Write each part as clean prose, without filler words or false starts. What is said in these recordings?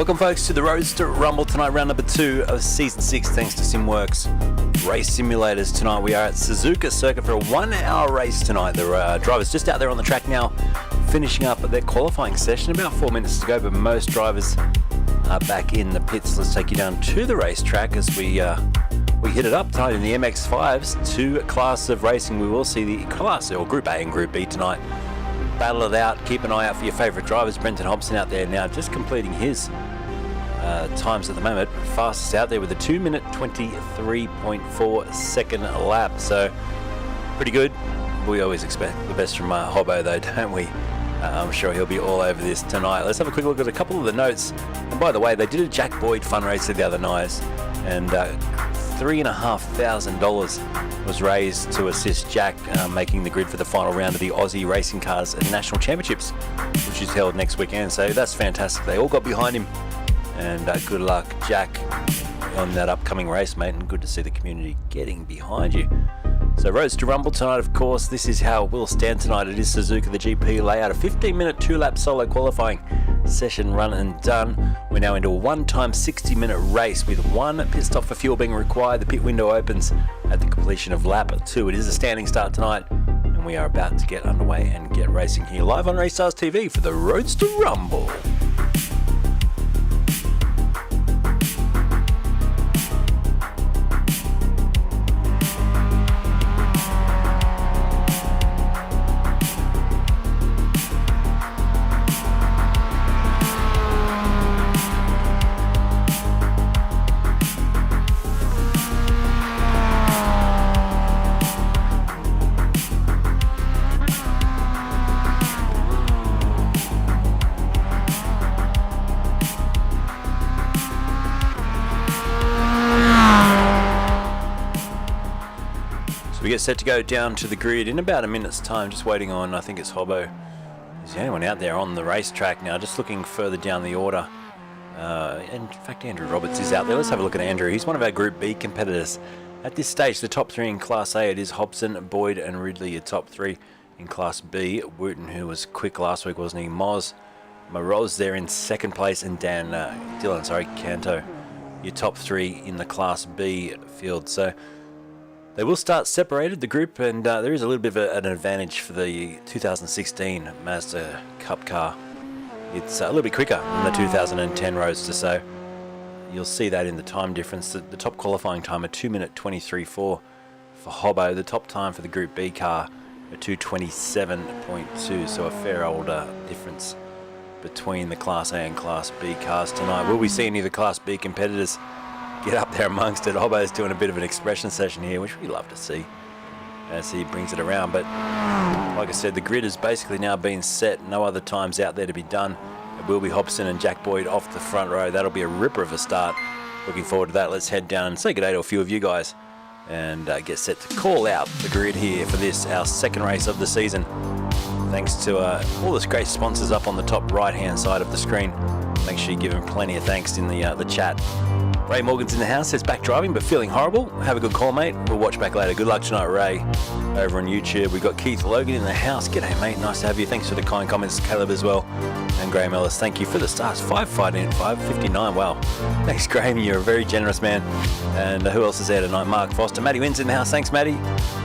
Welcome folks to the Roadster Rumble tonight, round number 2 of Season 6, thanks to Simworx Race Simulators. Tonight we are at Suzuka Circuit for a 1-hour race tonight. The drivers just out there on the track now, finishing up their qualifying session. About 4 minutes to go, but most drivers are back in the pits. Let's take you down to the racetrack as we hit it up tonight in the MX-5s. Two classes of racing. We will see the class, or Group A and Group B tonight. Battle it out. Keep an eye out for your favourite drivers. Brenton Hobson out there now, just completing his times at the moment. Fastest out there with a 2-minute 23.4 second lap. So pretty good. We always expect the best from Hobbo though, don't we? I'm sure he'll be all over this tonight. Let's have a quick look at a couple of the notes. And by the way, they did a Jack Boyd fundraiser the other night, and $3,500 was raised to assist Jack making the grid for the final round of the Aussie Racing Cars National Championships, which is held next weekend. So that's fantastic. They all got behind him, and good luck, Jack, on that upcoming race, mate, and good to see the community getting behind you. So Roadster Rumble tonight, of course. This is how it will stand tonight. It is Suzuka, the GP layout, a 15-minute 2-lap solo qualifying session run and done. We're now into a 1-time 60-minute race with 1 pit stop for fuel being required. The pit window opens at the completion of lap 2. It is a standing start tonight, and we are about to get underway and get racing here live on Racestars TV for the Roadster Rumble. We get set to go down to the grid in about a minute's time, just waiting on, I think it's Hobbo. Is there anyone out there on the racetrack now? Just looking further down the order. In fact, Andrew Roberts is out there. Let's have a look at Andrew. He's one of our Group B competitors. At this stage, the top 3 in Class A, it is Hobson, Boyd and Ridley. Your top 3 in Class B, Wooten, who was quick last week, wasn't he? Moroz there in 2nd place, and Canto. Your top 3 in the Class B field. So they will start separated, the group, and there is a little bit of an advantage for the 2016 Mazda Cup car. It's a little bit quicker than the 2010 Roadster, so you'll see that in the time difference. The top qualifying time, a 2-minute 23.4 for Hobbo. The top time for the Group B car, a 2:27.2, so a fair old difference between the Class A and Class B cars tonight. Will we see any of the Class B competitors get up there amongst it? Hobbo's doing a bit of an expression session here, which we love to see as he brings it around. But like I said, the grid has basically now been set. No other times out there to be done. It will be Hobson and Jack Boyd off the front row. That'll be a ripper of a start. Looking forward to that. Let's head down and say good day to a few of you guys and get set to call out the grid here for this, our second race of the season. Thanks to all those great sponsors up on the top right-hand side of the screen. Make sure you give them plenty of thanks in the chat. Ray Morgan's in the house, says back driving but feeling horrible. Have a good call, mate. We'll watch back later. Good luck tonight, Ray. Over on YouTube, we've got Keith Logan in the house. G'day, mate. Nice to have you. Thanks for the kind comments, Caleb, as well. And Graham Ellis, thank you for the stars. 559. Wow. Thanks, Graham. You're a very generous man. And who else is there tonight? Mark Foster. Matty Wynn's in the house. Thanks, Matty.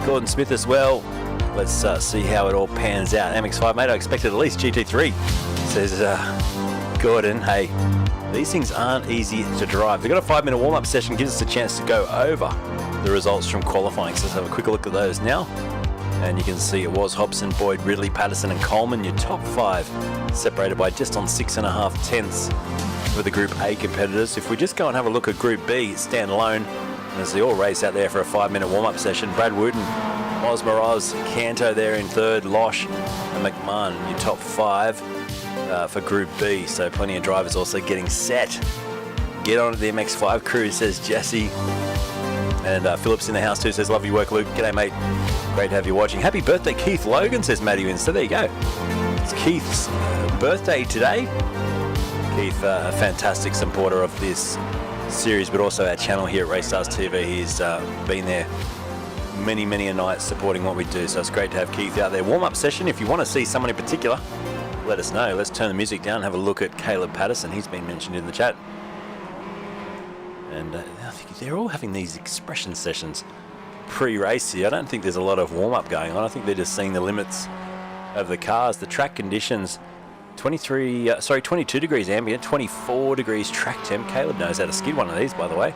Gordon Smith as well. Let's see how it all pans out. MX-5, mate. I expected at least GT3, says Gordon. Hey, these things aren't easy to drive. They've got a 5-minute warm-up session, gives us a chance to go over the results from qualifying. So let's have a quick look at those now. And you can see it was Hobson, Boyd, Ridley, Patterson and Coleman, your top 5, separated by just on 6.5 tenths for the Group A competitors. If we just go and have a look at Group B, standalone, as they all race out there for a 5-minute warm-up session, Brad Wooten, Moroz, Canto there in 3rd, Losh and McMahon, your top 5 for Group B. So plenty of drivers also getting set. Get on to the MX-5 crew, says Jesse. And Phillips in the house too, says love your work, Luke. G'day, mate. Great to have you watching. Happy birthday, Keith Logan, says Matty Wynn. So there you go. It's Keith's birthday today. Keith, a fantastic supporter of this series, but also our channel here at Racestars TV. He's been there many a night supporting what we do. So it's great to have Keith out there. Warm-up session. If you want to see someone in particular, let us know. Let's turn the music down and have a look at Caleb Patterson. He's been mentioned in the chat. And I think they're all having these expression sessions pre-race here. I don't think there's a lot of warm-up going on. I think they're just seeing the limits of the cars. The track conditions, 22 degrees ambient, 24 degrees track temp. Caleb knows how to skid one of these, by the way.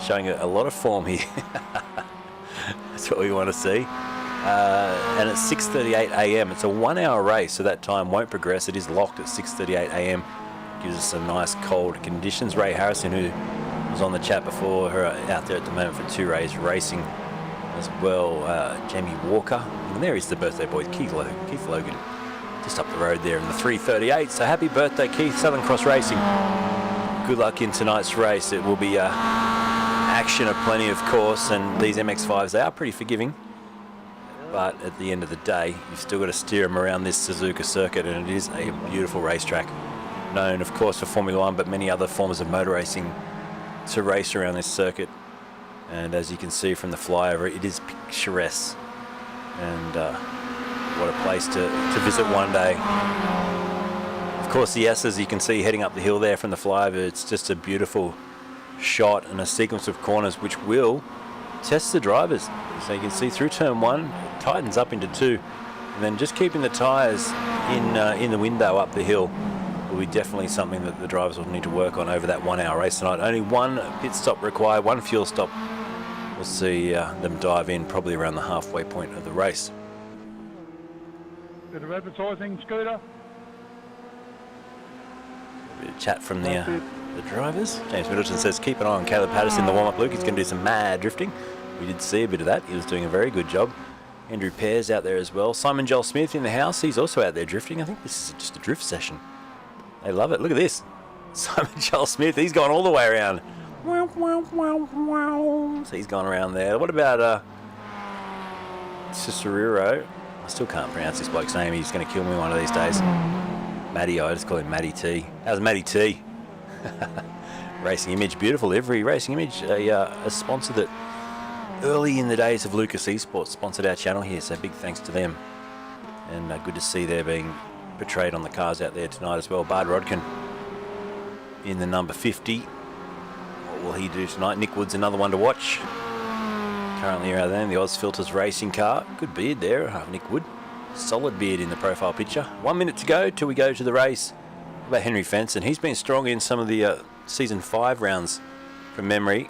Showing a lot of form here. That's what we want to see. And it's 6:38 a.m. It's a 1 hour race, so that time won't progress. It is locked at 6:38 a.m. Gives us some nice cold conditions. Ray Harrison, who was on the chat before, her out there at the moment for 2 rays racing as well. Jamie Walker, and there is the birthday boy, Keith Logan, just up the road there in the 3:38. So happy birthday, Keith. Southern Cross Racing. Good luck in tonight's race. It will be action aplenty, of course, and these MX-5s, they are pretty forgiving. But at the end of the day, you've still got to steer them around this Suzuka circuit, and it is a beautiful racetrack. Known, of course, for Formula One, but many other forms of motor racing to race around this circuit. And as you can see from the flyover, it is picturesque. And what a place to visit one day. Of course, the S's you can see heading up the hill there from the flyover. It's just a beautiful shot and a sequence of corners which will test the drivers. So you can see through turn 1, it tightens up into 2, and then just keeping the tyres in the window up the hill will be definitely something that the drivers will need to work on over that 1 hour race tonight. Only one pit stop required, one fuel stop. We'll see them dive in probably around the halfway point of the race. Bit of advertising, Scooter. A bit of chat from the drivers. James Middleton says, keep an eye on Caleb Patterson in the warm-up, Luke. He's going to do some mad drifting. We did see a bit of that. He was doing a very good job. Andrew Pear's out there as well. Simon Joel Smith in the house. He's also out there drifting. I think this is just a drift session. They love it. Look at this. Simon Joel Smith, he's gone all the way around. So he's gone around there. What about S6R02? I still can't pronounce this bloke's name. He's going to kill me one of these days. Matty, I just call him Matty T. How's Matty T? Racing Image, beautiful livery. Racing Image, a sponsor that early in the days of Lucas Esports sponsored our channel here, so big thanks to them. And good to see they're being portrayed on the cars out there tonight as well. Bard Rodkin in the number 50. What will he do tonight? Nick Wood's another one to watch. Currently around there in the Oz Filters racing car. Good beard there, Nick Wood. Solid beard in the profile picture. 1 minute to go till we go to the race. What about Henry Fenson? He's been strong in some of the Season 5 rounds from memory.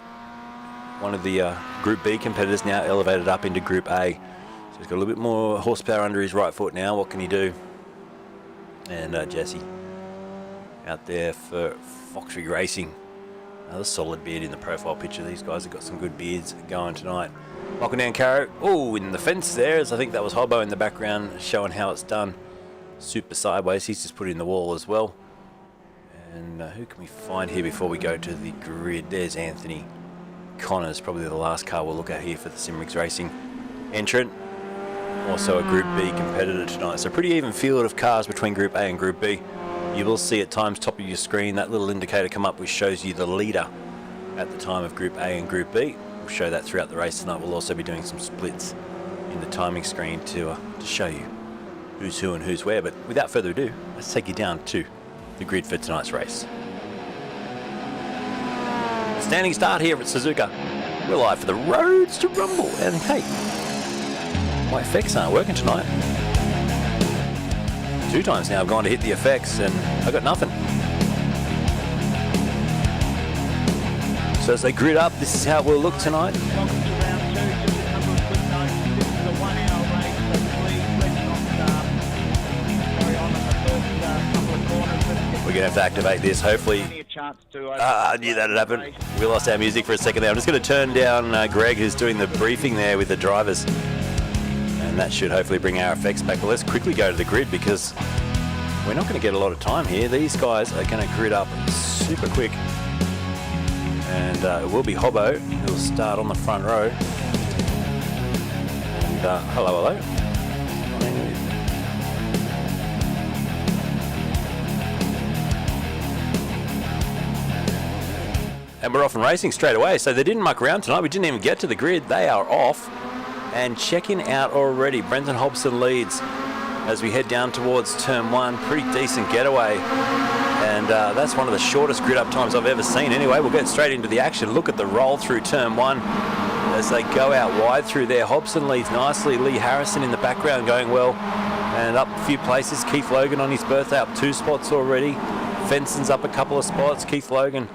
One of the Group B competitors, now elevated up into Group A. So he's got a little bit more horsepower under his right foot now. What can he do? And Jesse out there for Foxtree Racing. Another solid beard in the profile picture. These guys have got some good beards going tonight. Locking down Caro. Oh, in the fence there. I think that was Hobbo in the background showing how it's done. Super sideways. He's just put in the wall as well. And who can we find here before we go to the grid? There's Anthony Connors, probably the last car we'll look at here for the Simworx Racing entrant. Also a Group B competitor tonight. So pretty even field of cars between Group A and Group B. You will see at times top of your screen that little indicator come up which shows you the leader at the time of Group A and Group B. We'll show that throughout the race tonight. We'll also be doing some splits in the timing screen to show you who's who and who's where. But without further ado, let's take you down to the grid for tonight's race. Standing start here at Suzuka. We're live for the Roadster Rumble. And hey, my effects aren't working tonight. 2 times now I've gone to hit the effects and I got nothing. So as they grid up, this is how it will look tonight. Welcome to round 2. Just a couple of quick notes. This is a 1 hour race, so please let's not carry on in the first couple of corners. We're going to have to activate this, hopefully. I knew that'd happen. We lost our music for a second there. I'm just going to turn down Greg, who's doing the briefing there with the drivers. And that should hopefully bring our effects back. But let's quickly go to the grid because we're not going to get a lot of time here. These guys are going to grid up super quick. And it will be Hobbo who will start on the front row. And hello. And we're off and racing straight away. So they didn't muck around tonight. We didn't even get to the grid. They are off and checking out already. Brenton Hobson leads as we head down towards turn 1. Pretty decent getaway, and that's one of the shortest grid up times I've ever seen. Anyway, we'll get straight into the action. Look at the roll through turn 1 as they go out wide through there. Hobson leads nicely. Lee Harrison in the background going well, and up a few places. Keith Logan on his birthday up 2 spots already. Fenson's up a couple of spots. Keith Logan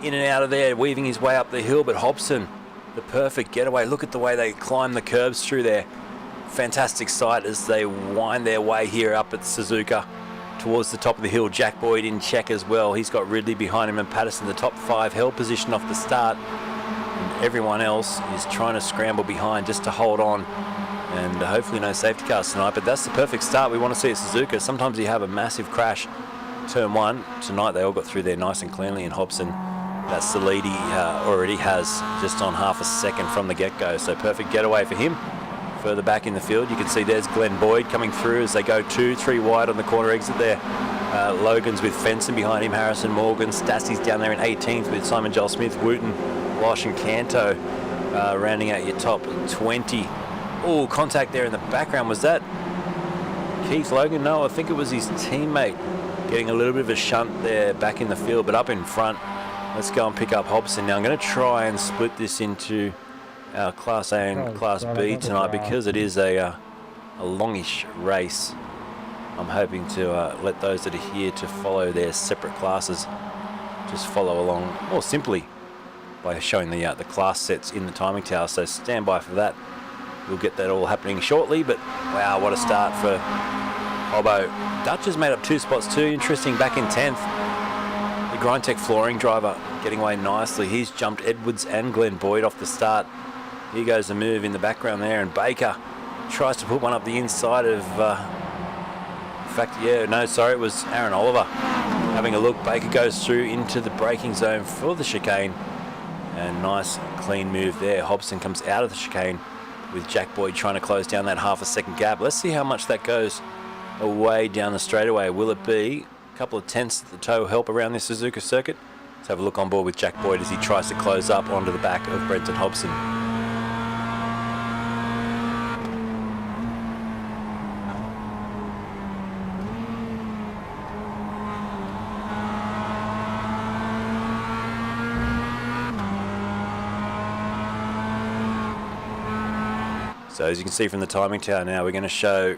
in and out of there, weaving his way up the hill, but Hobson, the perfect getaway. Look at the way they climb the curbs through there. Fantastic sight as they wind their way here up at Suzuka towards the top of the hill. Jack Boyd in check as well. He's got Ridley behind him, and Patterson, the top 5, held position off the start. And everyone else is trying to scramble behind just to hold on. And hopefully no safety cars tonight, but that's the perfect start we want to see at Suzuka. Sometimes you have a massive crash. Turn 1, tonight they all got through there nice and cleanly, and Hobson, that's the lead he already has, just on half a second from the get-go. So perfect getaway for him. Further back in the field, you can see there's Glenn Boyd coming through as they go 2-3 wide on the corner exit there. Logan's with Fenson behind him, Harrison, Morgan, Stassie's down there in 18th with Simon Joel Smith, Wooten, Losh and Canto rounding out your top 20. Oh, contact there in the background. Was that Keith Logan? No, I think it was his teammate getting a little bit of a shunt there back in the field, but up in front. Let's go and pick up Hobson. Now I'm going to try and split this into our Class A and Class B tonight because it is a longish race. I'm hoping to let those that are here to follow their separate classes just follow along more simply by showing the class sets in the timing tower. So stand by for that. We'll get that all happening shortly, but wow, what a start for Hobbo. Dutch has made up 2 spots too. Interesting, back in 10th. The Grindtech flooring driver getting away nicely. He's jumped Edwards and Glenn Boyd off the start. Here goes the move in the background there, and Baker tries to put one up the inside of, in fact, yeah, no, sorry, it was Aaron Oliver having a look. Baker goes through into the braking zone for the chicane, and nice clean move there. Hobson comes out of the chicane with Jack Boyd trying to close down that half a second gap. Let's see how much that goes away down the straightaway. Will it be a couple of tenths at the toe help around this Suzuka circuit? Let's have a look on board with Jack Boyd as he tries to close up onto the back of Brenton Hobson. So as you can see from the timing tower now, we're going to show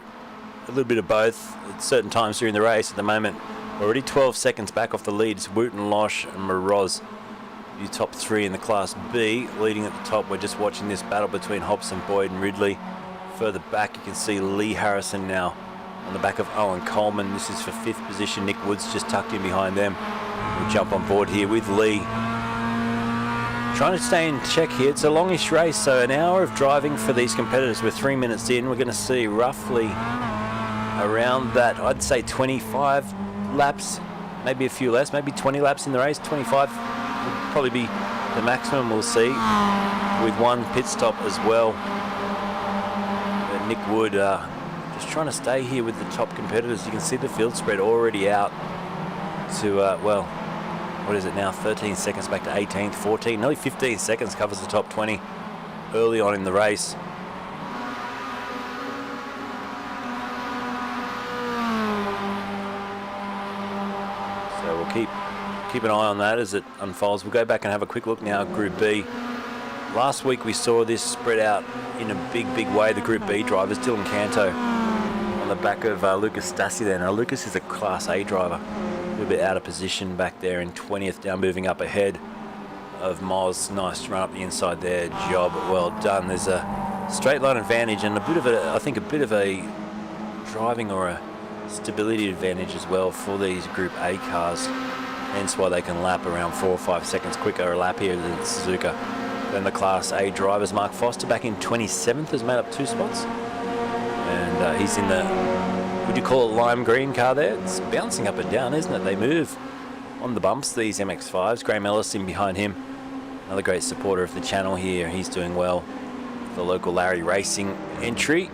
a little bit of both at certain times during the race. At the moment, already 12 seconds back off the lead. It's Wooten, Losh and Moroz, you top 3 in the Class B. Leading at the top, we're just watching this battle between Hobson, Boyd and Ridley. Further back, you can see Lee Harrison now on the back of Owen Coleman. This is for 5th position. Nick Woods just tucked in behind them. We'll jump on board here with Lee. Trying to stay in check here. It's a longish race, so an hour of driving for these competitors. We're 3 minutes in. We're going to see roughly around that, I'd say 25 laps, maybe a few less, maybe 20 laps in the race. 25 will probably be the maximum we'll see, with 1 pit stop as well. Nick Wood just trying to stay here with the top competitors. You can see the field spread already out to, well, what is it now, 13 seconds back to 18th, 14, nearly 15 seconds covers the top 20 early on in the race. So we'll keep an eye on that as it unfolds. We'll go back and have a quick look now at Group B. Last week we saw this spread out in a big way. The Group B drivers, Dylan Canto on the back of Lucas Stassi there. Now Lucas is a Class A driver. A little bit out of position back there in 20th, down moving up ahead of Moz. Nice run up the inside there. Job well done. There's a straight line advantage and a bit of a, I think a bit of a driving or a stability advantage as well for these Group A cars. Hence why they can lap around 4 or 5 seconds quicker a lap here than Suzuka. Then the Class A drivers, Mark Foster back in 27th has made up 2 spots. And he's in the, would you call it lime green car there? It's bouncing up and down, isn't it? They move on the bumps, these MX-5s. Graham Ellison behind him. Another great supporter of the channel here. He's doing well. The local Larry Racing entry.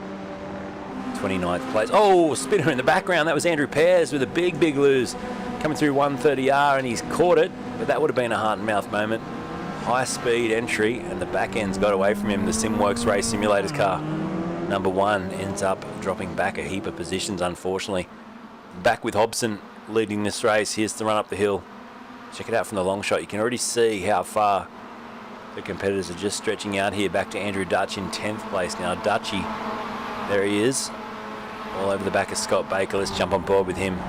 29th place. Oh, spinner in the background. That was Andrew Pears with a big lose. Coming through 130R and he's caught it. But that would have been a heart and mouth moment. High speed entry and the back end's got away from him. The Simworx Race Simulators car. number 1 ends up dropping back a heap of positions, unfortunately. Back with Hobson leading this race. Here's the run up the hill. Check it out from the long shot. You can already see how far the competitors are just stretching out here. Back to Andrew Dutch in 10th place now. Dutchy, there he is, all over the back of Scott Baker. Let's jump on board with him.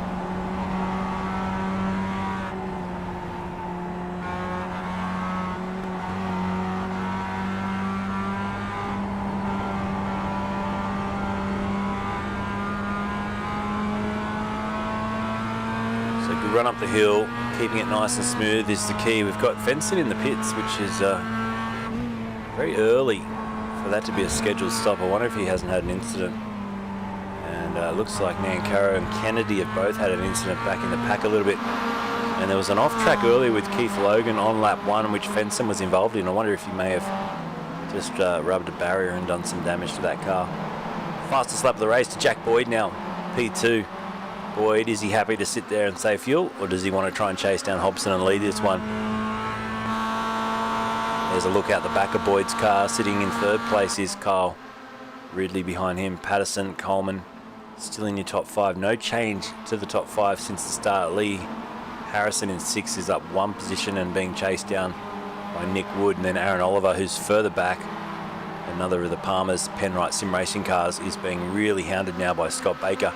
Run up the hill, keeping it nice and smooth is the key. We've got Fenson in the pits, which is very early for that to be a scheduled stop. I wonder if he hasn't had an incident. And looks like Nancaro and Kennedy have both had an incident back in the pack a little bit. And there was an off track earlier with Keith Logan on lap 1, which Fenson was involved in. I wonder if he may have just rubbed a barrier and done some damage to that car. Fastest lap of the race to Jack Boyd now, P2. Boyd, is he happy to sit there and save fuel, or does he want to try and chase down Hobson and lead this one? There's a look out the back of Boyd's car. Sitting in 3rd place is Kyle Ridley behind him. Patterson, Coleman, still in your top 5. No change to the top 5 since the start. Lee Harrison in 6th is up 1 position and being chased down by Nick Wood. And then Aaron Oliver, who's further back, another of the Palmer's Penrite Sim Racing cars, is being really hounded now by Scott Baker.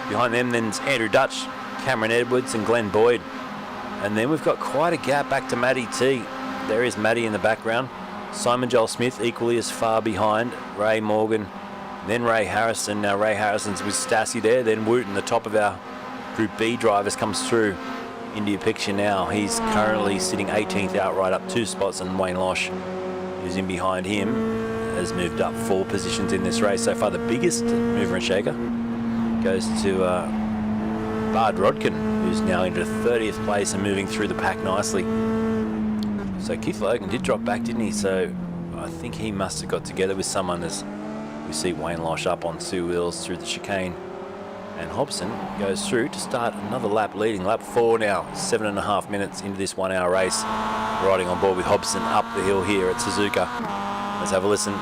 Behind them then's Andrew Dutch, Cameron Edwards and Glenn Boyd. And then we've got quite a gap back to Matty T. There is Matty in the background. Simon Joel Smith equally as far behind. Ray Morgan, then Ray Harrison. Now Ray Harrison's with Stassi there. Then Wooten, the top of our Group B drivers, comes through into your picture now. He's currently sitting 18th outright, up 2 spots, and Wayne Losh, who's in behind him, has moved up 4 positions in this race. So far the biggest mover and shaker goes to Bard Rodkin, who's now into 30th place and moving through the pack nicely. So Keith Logan did drop back, didn't he? So I think he must have got together with someone, as we see Wayne Losh up on 2 wheels through the chicane. And Hobson goes through to start another lap leading. Lap 4 now, 7.5 minutes into this 1 hour race. Riding on board with Hobson up the hill here at Suzuka. Let's have a listen.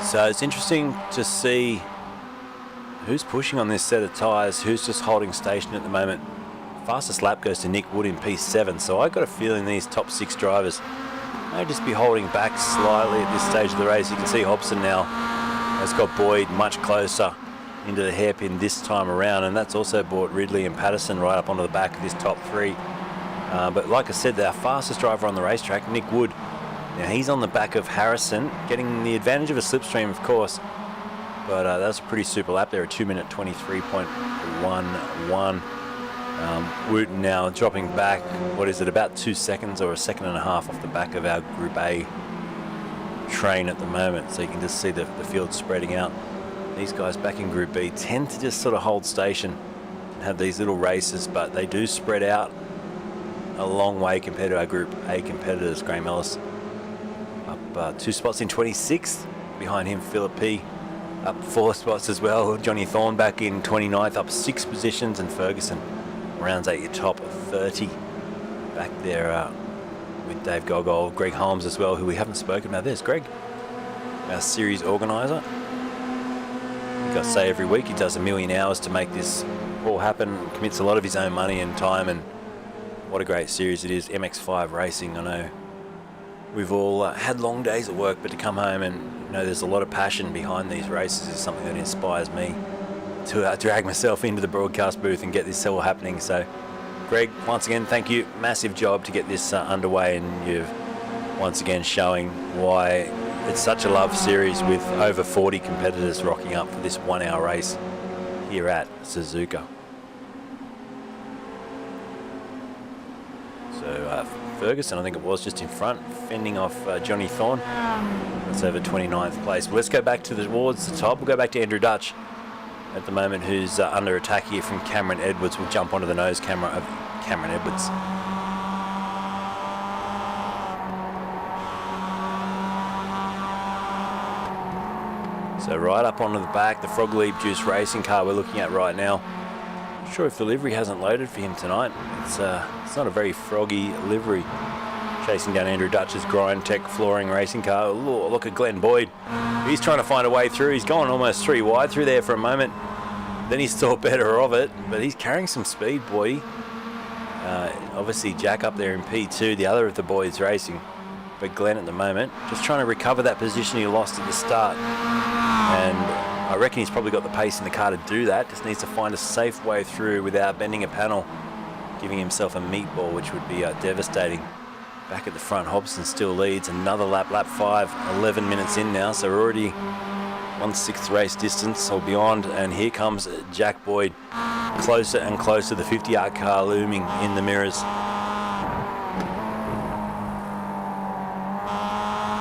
So it's interesting to see who's pushing on this set of tyres, who's just holding station at the moment. Fastest lap goes to Nick Wood in P7, so I got a feeling these top 6 drivers may just be holding back slightly at this stage of the race. You can see Hobson now has got Boyd much closer into the hairpin this time around, and that's also brought Ridley and Patterson right up onto the back of this top 3. But like I said, our fastest driver on the racetrack, Nick Wood, now he's on the back of Harrison, getting the advantage of a slipstream, of course. But that's a pretty super lap there, a 2-minute 23.11. Wooten now dropping back, what is it, about 2 seconds or 1.5 seconds off the back of our Group A train at the moment. So you can just see the field spreading out. These guys back in Group B tend to just sort of hold station and have these little races, but they do spread out a long way compared to our Group A competitors. Graham Ellis up 2 spots in 26th. Behind him, Philip P. up 4 spots as well. Johnny Thorne back in 29th, up 6 positions, and Ferguson rounds out your top 30. Back there with Dave Gogol, Greg Holmes as well, who we haven't spoken about. There's Greg, our series organiser. I think I say every week he does 1 million hours to make this all happen, commits a lot of his own money and time, and what a great series it is. MX5 racing, I know we've all had long days at work, but to come home and there's a lot of passion behind these races is something that inspires me to drag myself into the broadcast booth and get this all happening. So Greg, once again, thank you. Massive job to get this underway, and you've once again showing why it's such a love series with over 40 competitors rocking up for this 1 hour race here at Suzuka. So Ferguson, I think it was, just in front, fending off Johnny Thorne. That's over 29th place. Well, let's go back towards the top. We'll go back to Andrew Dutch. at the moment who's under attack here from Cameron Edwards. Will jump onto the nose camera of Cameron Edwards. So right up onto the back, the Frog Leap Juice racing car we're looking at right now. Not sure if the livery hasn't loaded for him tonight. It's not a very froggy livery. Chasing down Andrew Dutch's Grind Tech flooring racing car. Ooh, look at Glenn Boyd. He's trying to find a way through. He's gone almost 3 wide through there for a moment. Then he's thought better of it, but he's carrying some speed, Boyd. Obviously Jack up there in P2, the other of the boys racing. But Glenn at the moment, just trying to recover that position he lost at the start. And I reckon he's probably got the pace in the car to do that. Just needs to find a safe way through without bending a panel, giving himself a meatball, which would be devastating. Back at the front, Hobson still leads. Another lap, lap 5, 11 minutes in now. So we're already 1/6 race distance or beyond. And here comes Jack Boyd, closer and closer, the 50-yard car looming in the mirrors.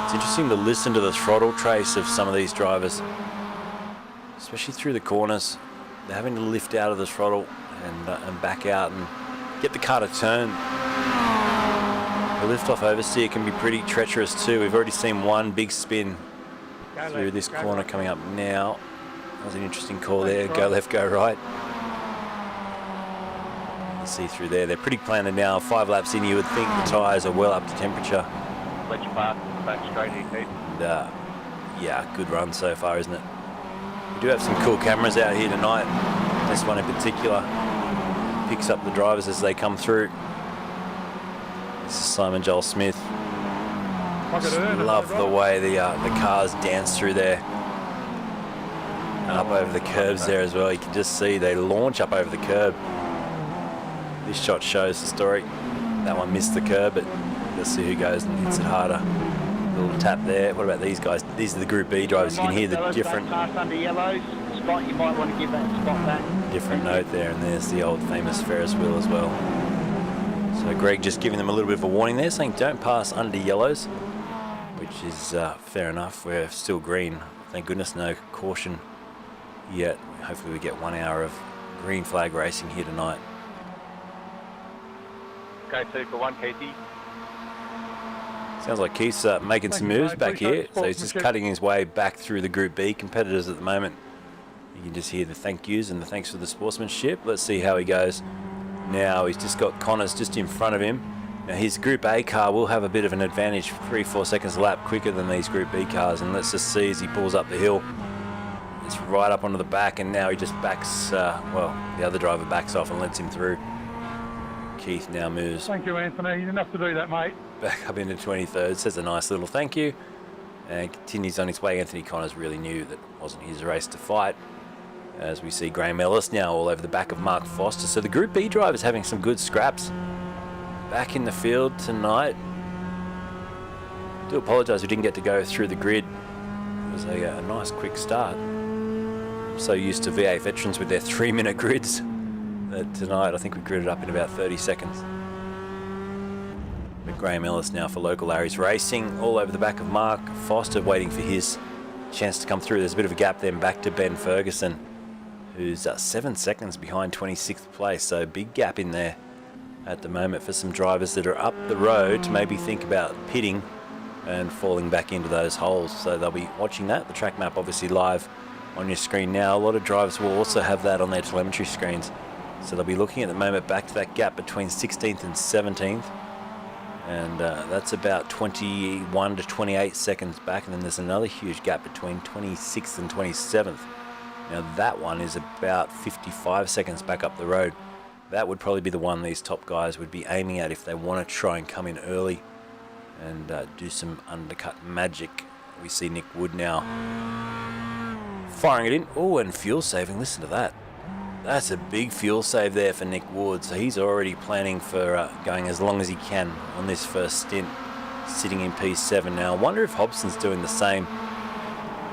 It's interesting to listen to the throttle trace of some of these drivers, especially through the corners. They're having to lift out of the throttle and back out and get the car to turn. The lift off oversteer can be pretty treacherous too. We've already seen one big spin through this corner coming up now. That was an interesting call there. Go left, go right. You can see through there. They're pretty planted now. 5 laps in, you would think the tyres are well up to temperature. Let you park back straight in, Pete. And, yeah, good run so far, isn't it? We do have some cool cameras out here tonight. This one in particular picks up the drivers as they come through. This is Simon Joel Smith. Just love the way the cars dance through there. And up over the curbs there as well. You can just see they launch up over the curb. This shot shows the story. That one missed the curb, but let's see who goes and hits it harder. Little tap there. What about these guys? These are the Group B drivers. You can hear the different under yellows. Scott, you might want to give that spot back. Different note there, and there's the old famous Ferris wheel as well. So Greg just giving them a little bit of a warning there, saying don't pass under yellows, which is fair enough. We're still green. Thank goodness no caution yet. Hopefully we get 1 hour of green flag racing here tonight. Go 2 for 1, Keithy. Sounds like Keith's making some moves back here. So he's just cutting his way back through the Group B competitors at the moment. You can just hear the thank yous and the thanks for the sportsmanship. Let's see how he goes. Now he's just got Connors just in front of him. Now his Group A car will have a bit of an advantage, 3-4 seconds a lap quicker than these Group B cars. And let's just see as he pulls up the hill. It's right up onto the back, and now he just backs, well, the other driver backs off and lets him through. Keith now moves. Thank you, Anthony. You didn't have to do that, mate. Back up into 23rd, says a nice little thank you, and continues on his way. Anthony Connors really knew that it wasn't his race to fight, as we see Graham Ellis now all over the back of Mark Foster. So the Group B drivers having some good scraps back in the field tonight. I do apologise we didn't get to go through the grid. It was a nice quick start. I'm so used to V8 veterans with their 3-minute grids that tonight I think we gridded up in about 30 seconds. But Graham Ellis now for Local Larry's Racing, all over the back of Mark Foster, waiting for his chance to come through. There's a bit of a gap then back to Ben Ferguson, who's 7 seconds behind 26th place. So big gap in there at the moment for some drivers that are up the road to maybe think about pitting and falling back into those holes. So they'll be watching that. The track map obviously live on your screen now. A lot of drivers will also have that on their telemetry screens. So they'll be looking at the moment back to that gap between 16th and 17th. And that's about 21 to 28 seconds back. And then there's another huge gap between 26th and 27th. Now that one is about 55 seconds back up the road. That would probably be the one these top guys would be aiming at if they want to try and come in early and do some undercut magic. We see Nick Wood now firing it in. Oh, and fuel saving. Listen to that. That's a big fuel save there for Nick Wood. So he's already planning for going as long as he can on this first stint, sitting in P7 now. I wonder if Hobson's doing the same.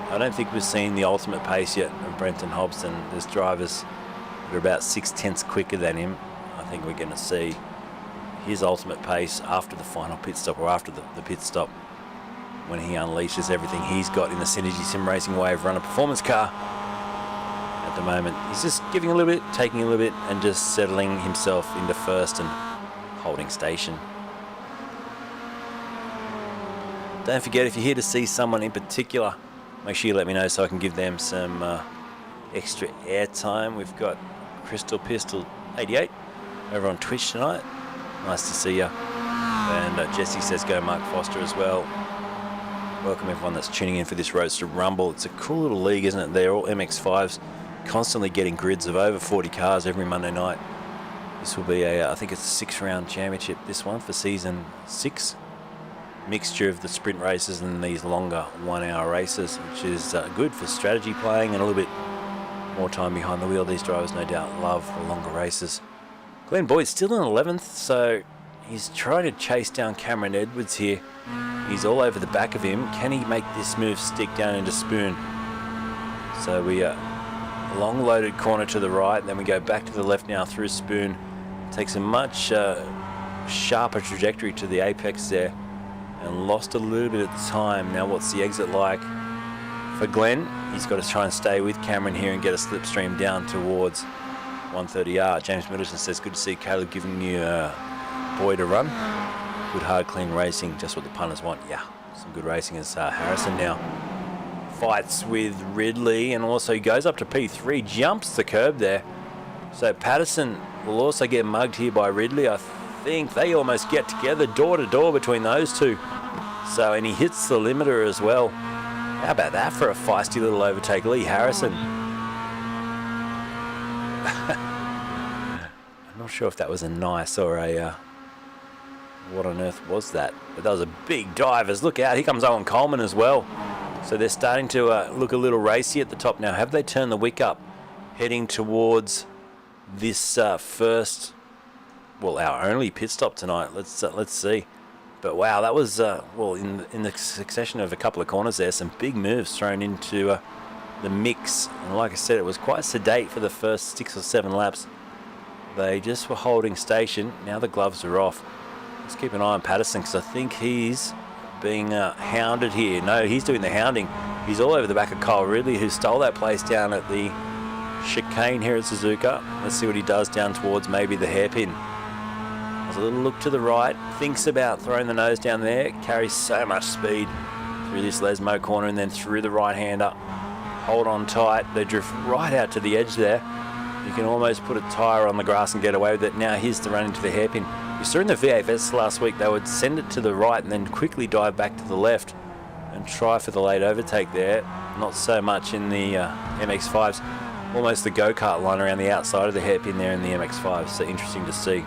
I don't think we've seen the ultimate pace yet of Brenton Hobson. There's drivers that are about 6/10 quicker than him. I think we're going to see his ultimate pace after the final pit stop, or after the pit stop, when he unleashes everything he's got in the Synergy Sim Racing Wave Runner performance car. at the moment. He's just giving a little bit, taking a little bit, and just settling himself into first and holding station. Don't forget, if you're here to see someone in particular, make sure you let me know so I can give them some extra airtime. We've got Crystal Pistol 88 over on Twitch tonight. Nice to see you. And Jesse says go Mark Foster as well. Welcome everyone that's tuning in for this Roadster Rumble. It's a cool little league, isn't it? They're all MX5s, constantly getting grids of over 40 cars every Monday night. This will be I think it's a 6-round championship, this one, for season 6. Mixture of the sprint races and these longer 1-hour races, which is good for strategy playing and a little bit more time behind the wheel. These drivers no doubt love the longer races. Glenn Boyd's still in 11th, so he's trying to chase down Cameron Edwards here. He's all over the back of him. Can he make this move stick down into Spoon? So we long loaded corner to the right, then we go back to the left now through Spoon. Takes a much sharper trajectory to the apex there and lost a little bit of time. Now what's the exit like for Glenn? He's got to try and stay with Cameron here and get a slipstream down towards 130R. James Middleton says, good to see Caleb giving you Boyd a run. Good hard clean racing, just what the punters want. Yeah, some good racing as Harrison now fights with Ridley and also goes up to P3, jumps the curb there. So Patterson will also get mugged here by Ridley. I think they almost get together door to door between those two. So, and he hits the limiter as well. How about that for a feisty little overtake? Lee Harrison. I'm not sure if that was a nice or a what on earth was that? But that was a big divers. Look out, here comes Owen Coleman as well. So they're starting to look a little racy at the top now. Have they turned the wick up, heading towards this first, well, our only pit stop tonight? Let's see. But wow, that was well, in the succession of a couple of corners there, some big moves thrown into the mix. And like I said, it was quite sedate for the first 6 or 7 laps. They just were holding station. Now the gloves are off. Let's keep an eye on Patterson because I think he's being hounded here. No, he's doing the hounding. He's all over the back of Kyle Ridley, who stole that place down at the chicane here at Suzuka. Let's see what he does down towards maybe the hairpin. There's a little look to the right. Thinks about throwing the nose down there. Carries so much speed through this Lesmo corner and then through the right-hander. Hold on tight. They drift right out to the edge there. You can almost put a tyre on the grass and get away with it. Now here's the run into the hairpin. You saw in the VFS last week, they would send it to the right and then quickly dive back to the left and try for the late overtake there. Not so much in the MX-5s. Almost the go-kart line around the outside of the hairpin there in the MX-5s. So interesting to see.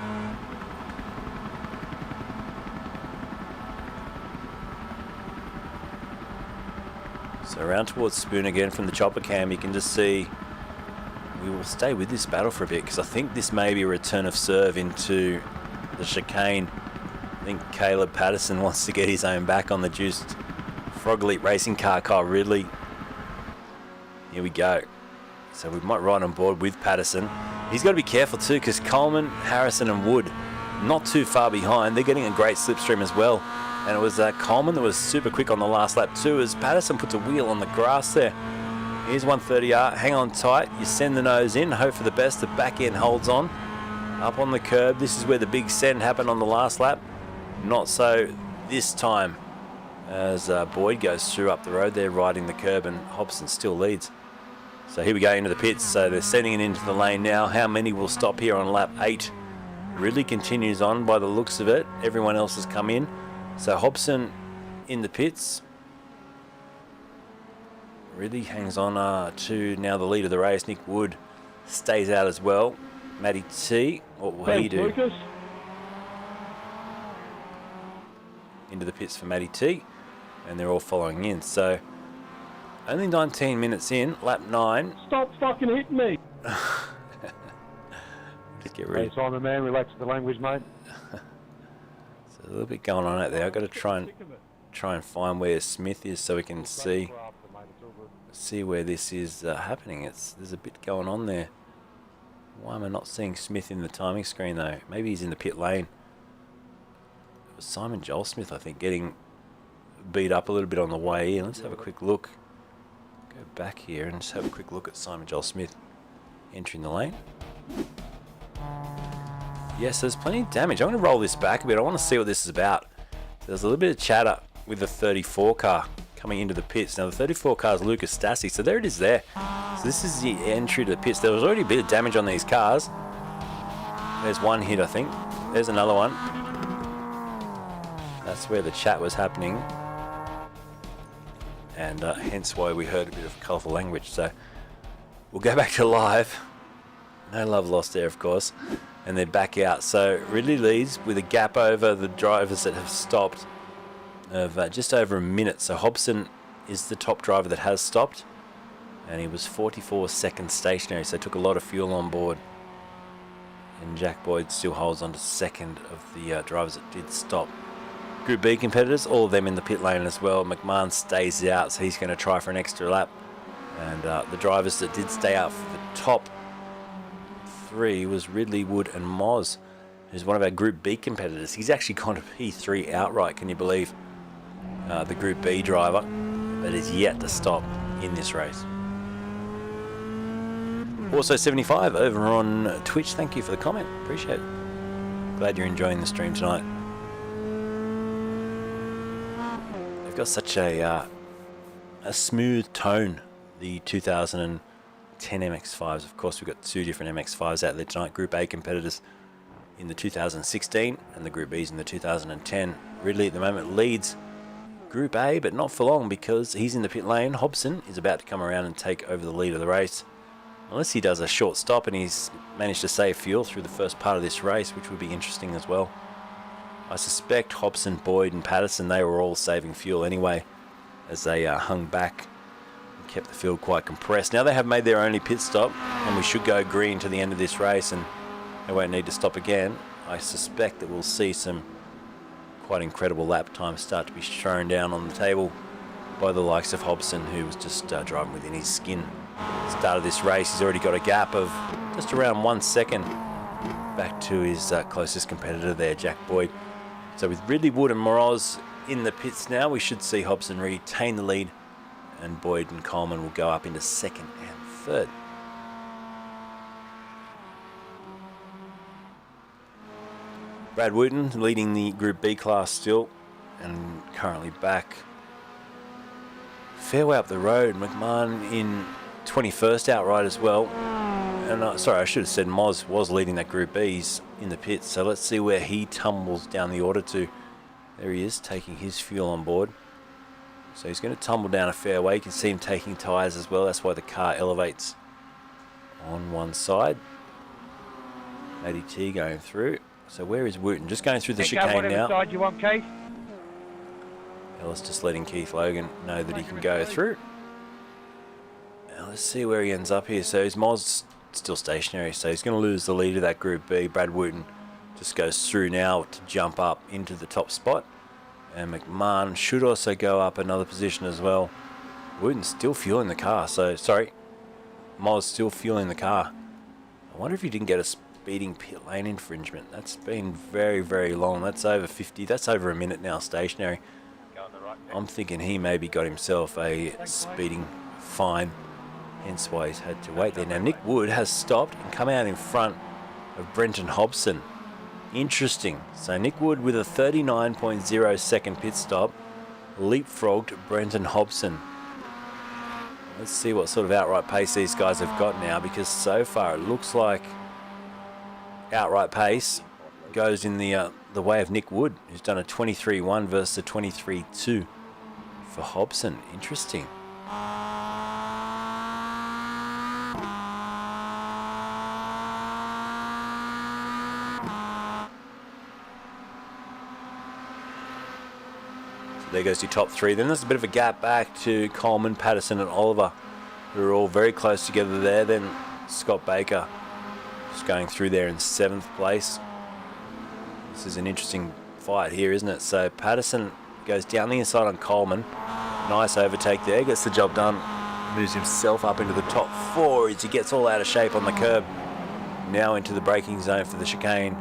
So around towards Spoon again from the chopper cam, you can just see we will stay with this battle for a bit because I think this may be a return of serve into the chicane. I think Caleb Patterson wants to get his own back on the juiced Frog Elite racing car, Kyle Ridley. Here we go. So we might ride on board with Patterson. He's got to be careful too because Coleman, Harrison and Wood not too far behind. They're getting a great slipstream as well. And it was Coleman that was super quick on the last lap too as Patterson puts a wheel on the grass there. Here's 130R. Hang on tight. You send the nose in. Hope for the best. The back end holds on. Up on the curb. This is where the big send happened on the last lap. Not so this time as Boyd goes through up the road there riding the curb and Hobson still leads. So here we go into the pits. So they're sending it into the lane now. How many will stop here on lap 8? Ridley continues on by the looks of it. Everyone else has come in. So Hobson in the pits. Ridley hangs on to now the lead of the race. Nick Wood stays out as well. Matty T, what will he do? Lucas. Into the pits for Matty T, and they're all following in. So only 19 minutes in, lap 9. Stop fucking hitting me. Just get ready. Hey, Simon, man, relax with the language, mate. So a little bit going on out there. I've got to try and find where Smith is so we can see where this is happening. There's a bit going on there. Why am I not seeing Smith in the timing screen though? Maybe he's in the pit lane. It was Simon Joel Smith, I think, getting beat up a little bit on the way in. Let's have a quick look. Go back here and just have a quick look at Simon Joel Smith. entering the lane. Yes, there's plenty of damage. I'm going to roll this back a bit. I want to see what this is about. There's a little bit of chatter with the 34 car coming into the pits. Now the 34 car is Lucas Stassi, so there it is there. So this is the entry to the pits. There was already a bit of damage on these cars. There's one hit, I think. There's another one. That's where the chat was happening. And hence why we heard a bit of colourful language. So we'll go back to live. No love lost there, of course. And they're back out. So Ridley leads with a gap over the drivers that have stopped of just over a minute. So Hobson is the top driver that has stopped. And he was 44 seconds stationary, so took a lot of fuel on board. And Jack Boyd still holds on to second of the drivers that did stop. Group B competitors, all of them in the pit lane as well. McMahon stays out, so he's going to try for an extra lap. And the drivers that did stay out for the top three was Ridley, Wood and Moz, who's one of our Group B competitors. He's actually gone to P3 outright, can you believe? The Group B driver that is yet to stop in this race. Also 75 over on Twitch, thank you for the comment, appreciate it. Glad you're enjoying the stream tonight. They've got such a smooth tone, the 2010 MX-5s. Of course, we've got two different MX-5s out there tonight. Group A competitors in the 2016 and the Group Bs in the 2010. Ridley at the moment leads Group A, but not for long because he's in the pit lane. Hobson is about to come around and take over the lead of the race. Unless he does a short stop and he's managed to save fuel through the first part of this race, which would be interesting as well. I suspect Hobson, Boyd and Patterson, they were all saving fuel anyway as they hung back and kept the field quite compressed. Now they have made their only pit stop and we should go green to the end of this race and they won't need to stop again. I suspect that we'll see some quite incredible lap times start to be thrown down on the table by the likes of Hobson, who was just driving within his skin. Start of this race, he's already got a gap of just around 1 second back to his closest competitor there, Jack Boyd. So with Ridley, Wood and Moroz in the pits now, we should see Hobson retain the lead and Boyd and Coleman will go up into second and third. Brad Wooten leading the Group B class still and currently back fair way up the road. McMahon in 21st outright as well. And sorry, I should have said Moz was leading that Group B. He's in the pits, so let's see where he tumbles down the order to. There he is, taking his fuel on board. So he's going to tumble down a fair way. You can see him taking tyres as well. That's why the car elevates on one side. ADT going through. So where is Wooten? Just going through the chicane now. Side you want, Keith? Ellis just letting Keith Logan know that he can go through. Now let's see where he ends up here. So his Moz still stationary, so he's going to lose the lead of that Group B. Brad Wooten just goes through now to jump up into the top spot. And McMahon should also go up another position as well. Wooten's still fueling the car, so sorry. Moz still fueling the car. I wonder if he didn't get a speeding pit lane infringement. That's been very, very long. That's over 50. That's over a minute now stationary. I'm thinking he maybe got himself a speeding fine, hence why he's had to wait there. Now Nick Wood has stopped and come out in front of Brenton Hobson. Interesting. So Nick Wood with a 39.0 second pit stop leapfrogged Brenton Hobson. Let's see what sort of outright pace these guys have got now, because so far it looks like outright pace goes in the way of Nick Wood, who's done a 23.1 versus a 23.2 for Hobson. Interesting. So there goes your top three. Then there's a bit of a gap back to Coleman, Patterson and Oliver, who are all very close together there. Then Scott Baker just going through there in 7th place. This is an interesting fight here, isn't it? So Patterson goes down the inside on Coleman. Nice overtake there, gets the job done. Moves himself up into the top 4 as he gets all out of shape on the curb. Now into the braking zone for the chicane.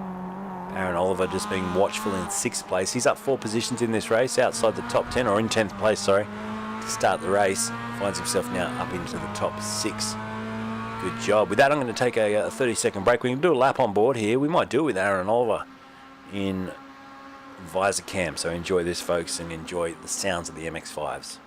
Aaron Oliver just being watchful in 6th place. He's up 4 positions in this race, outside the top 10, or in 10th place, sorry, to start the race. Finds himself now up into the top 6. Good job. With that, I'm going to take a 30-second break. We can do a lap on board here. We might do it with Aaron Oliver in visor cam. So enjoy this, folks, and enjoy the sounds of the MX-5s.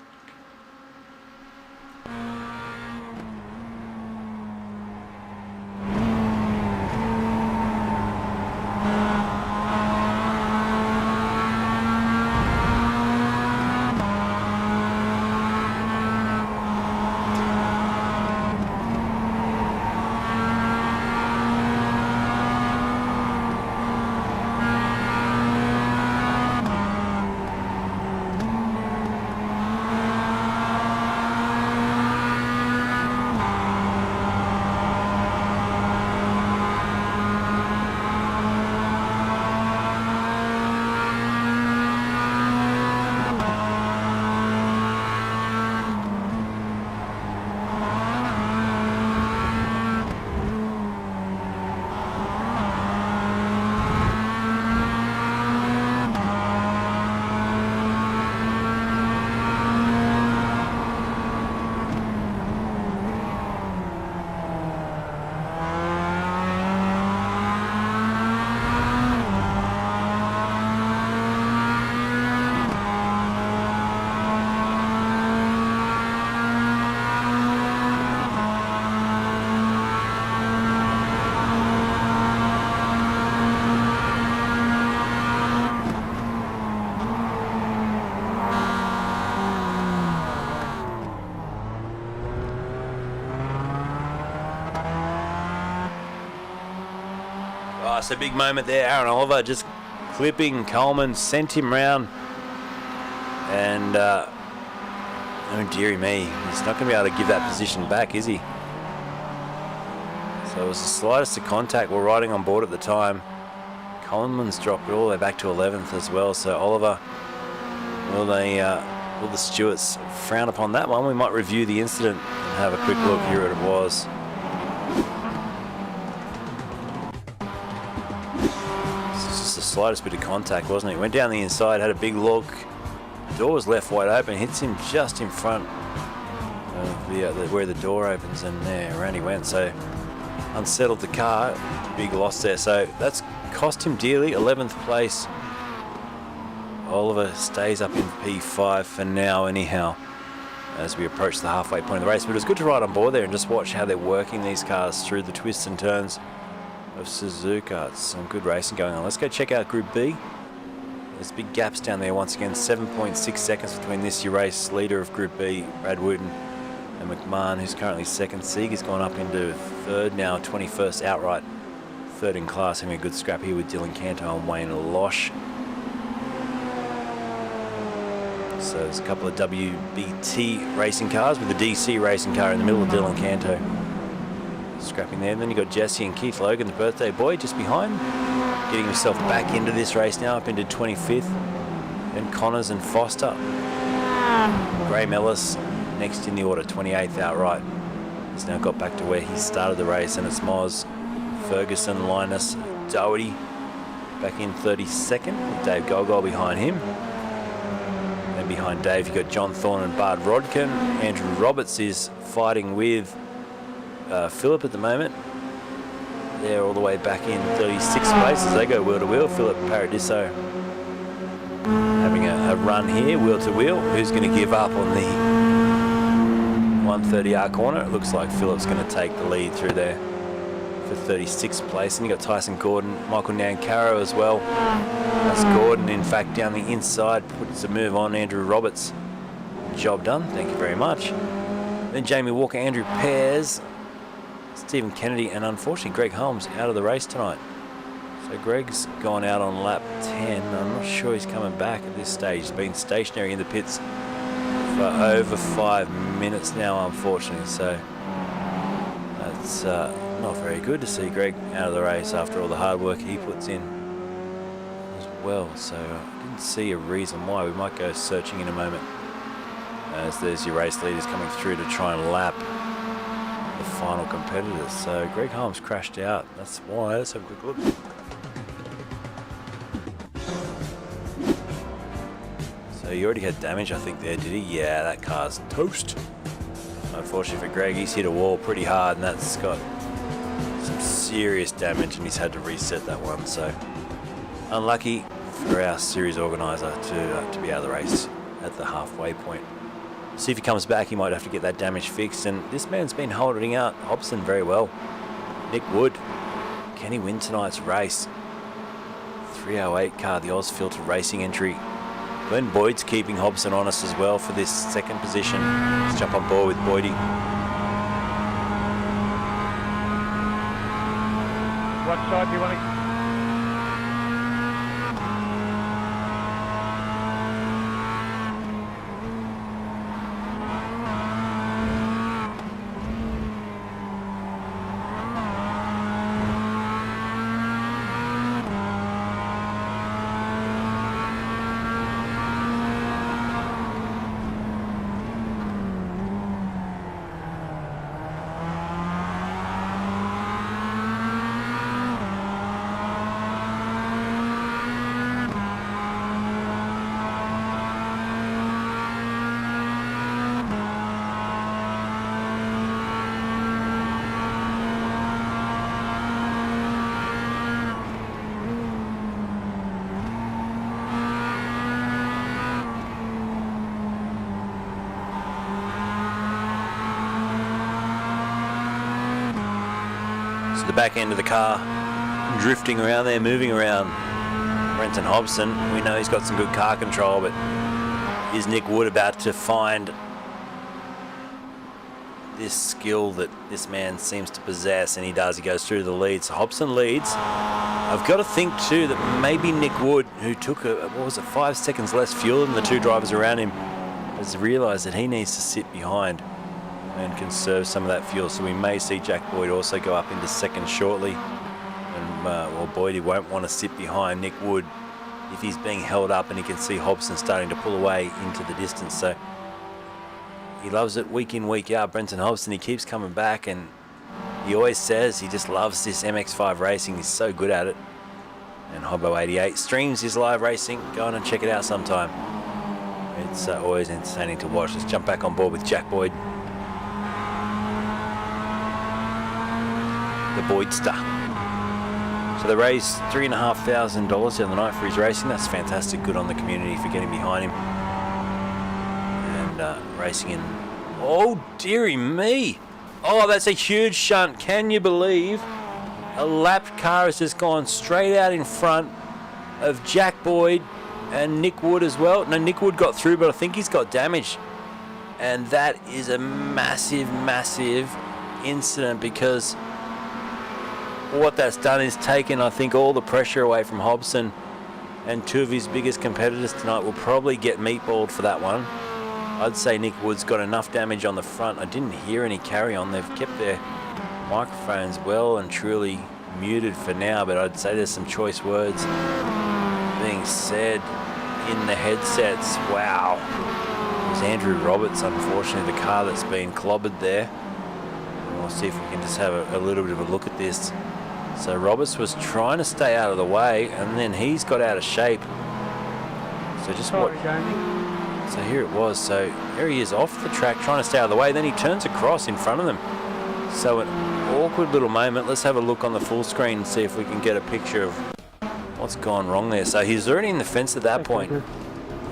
Oh, it's a big moment there. Aaron Oliver just clipping Coleman, sent him round. And, oh dearie me, he's not going to be able to give that position back, is he? So it was the slightest of contact. We're riding on board at the time. Coleman's dropped it all the way back to 11th as well. So Oliver, will the stewards frown upon that one? We might review the incident and have a quick look. Here it was. The slightest bit of contact, wasn't it? Went down the inside, had a big look. Door was left wide open, hits him just in front of where the door opens, and there, around he went. So unsettled the car, big loss there. So that's cost him dearly. 11th place. Oliver stays up in P5 for now, anyhow, as we approach the halfway point of the race. But it was good to ride on board there and just watch how they're working these cars through the twists and turns of Suzuka. It's some good racing going on. Let's go check out Group B. There's big gaps down there once again. 7.6 seconds between this year race leader of Group B, Brad Wooten, and McMahon, who's currently second. Sieg has gone up into third now, 21st outright, third in class, having a good scrap here with Dylan Canto and Wayne Losh. So there's a couple of WBT racing cars with a DC racing car in the middle of Dylan Canto scrapping there. And then you got Jesse and Keith Logan, the birthday boy, just behind, getting himself back into this race now, up into 25th. Then Connors and Foster. Graham Ellis next in the order, 28th outright. He's now got back to where he started the race, and it's Moz, Ferguson, Linus, Doherty back in 32nd, with Dave Golgol behind him. And behind Dave, you've got John Thorne and Bard Rodkin. Andrew Roberts is fighting with Phillip at the moment. They're all the way back in 36th place as they go wheel to wheel. Phillip Paradiso having a run here, wheel to wheel. Who's going to give up on the 130R corner? It looks like Phillip's going to take the lead through there for 36th place. And you got Tyson Gordon, Michael Nancaro as well. That's Gordon, in fact, down the inside, puts a move on Andrew Roberts. Job done, thank you very much. Then Jamie Walker, Andrew Pears, Stephen Kennedy, and unfortunately Greg Holmes out of the race tonight. So Greg's gone out on lap 10. I'm not sure he's coming back at this stage. He's been stationary in the pits for over 5 minutes now, unfortunately. So that's not very good to see Greg out of the race after all the hard work he puts in as well. So I didn't see a reason why. We might go searching in a moment, as there's your race leaders coming through to try and lap the final competitors. So Greg Holmes crashed out. That's why. Let's have a quick look. So he already had damage, I think, there, did he? Yeah, that car's toast. Unfortunately for Greg, he's hit a wall pretty hard, and that's got some serious damage, and he's had to reset that one. So unlucky for our series organizer to be out of the race at the halfway point. See if he comes back. He might have to get that damage fixed, and this man's been holding out Hobson very well. Nick Wood, can he win tonight's race? 308 car, the Oz Filter Racing entry. Glenn Boyd's keeping Hobson honest as well for this second position. Let's jump on board with Boydie. What side do you want to... The back end of the car drifting around there, moving around Brenton Hobson. We know he's got some good car control, but is Nick Wood about to find this skill that this man seems to possess? And he does. He goes through the lead. So Hobson leads. I've got to think too that maybe Nick Wood, who took 5 seconds less fuel than the two drivers around him, has realised that he needs to sit behind and conserve some of that fuel. So we may see Jack Boyd also go up into second shortly. And well, Boyd won't want to sit behind Nick Wood if he's being held up, and he can see Hobson starting to pull away into the distance. So he loves it week in, week out. Brenton Hobson, he keeps coming back, and he always says he just loves this MX5 racing. He's so good at it. And Hobbo88 streams his live racing. Go on and check it out sometime. It's always entertaining to watch. Let's jump back on board with Jack Boyd. The Boydster. So the raise $3,500 the other night for his racing. That's fantastic. Good on the community for getting behind him and racing in. Oh dearie me! Oh, that's a huge shunt. Can you believe a lapped car has just gone straight out in front of Jack Boyd and Nick Wood as well? No, Nick Wood got through, but I think he's got damage, and that is a massive, massive incident, because what that's done is taken, I think, all the pressure away from Hobson, and two of his biggest competitors tonight will probably get meatballed for that one. I'd say Nick Wood's got enough damage on the front. I didn't hear any carry on. They've kept their microphones well and truly muted for now, but I'd say there's some choice words being said in the headsets. Wow. It was Andrew Roberts, unfortunately, the car that's been clobbered there. And we'll see if we can just have a little bit of a look at this. So Roberts was trying to stay out of the way, and then he's got out of shape. So just what? So here it was. So there he is off the track trying to stay out of the way. Then he turns across in front of them. So an awkward little moment. Let's have a look on the full screen and see if we can get a picture of what's gone wrong there. So he's already in the fence at that point.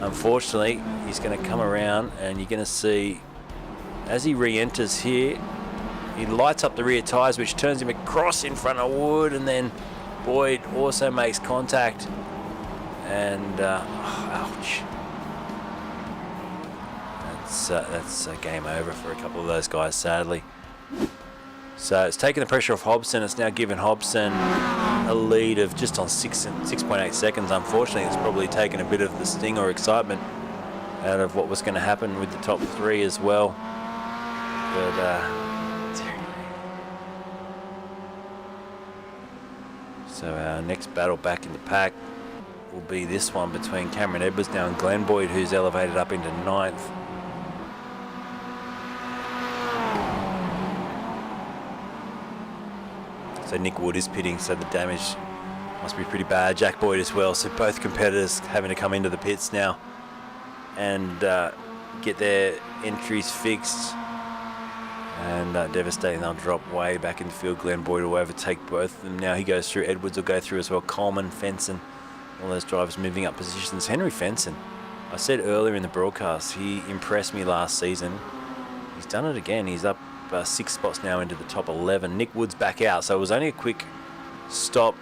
Unfortunately, he's going to come around, and you're going to see as he re-enters here, he lights up the rear tyres, which turns him across in front of Wood, and then Boyd also makes contact. And ouch. That's game over for a couple of those guys, sadly. So it's taken the pressure off Hobson. It's now given Hobson a lead of just on 6.8 seconds. Unfortunately, it's probably taken a bit of the sting or excitement out of what was going to happen with the top three as well. But so our next battle back in the pack will be this one between Cameron Edwards now and Glenn Boyd, who's elevated up into 9th. So Nick Wood is pitting, so the damage must be pretty bad. Jack Boyd as well, so both competitors having to come into the pits now and get their entries fixed. And devastating, they'll drop way back in the field. Glenn Boyd will overtake both of them. Now he goes through. Edwards will go through as well. Coleman, Fenson, all those drivers moving up positions. Henry Fenson, I said earlier in the broadcast, he impressed me last season. He's done it again. He's up 6 spots now into the top 11. Nick Wood's back out, so it was only a quick stop.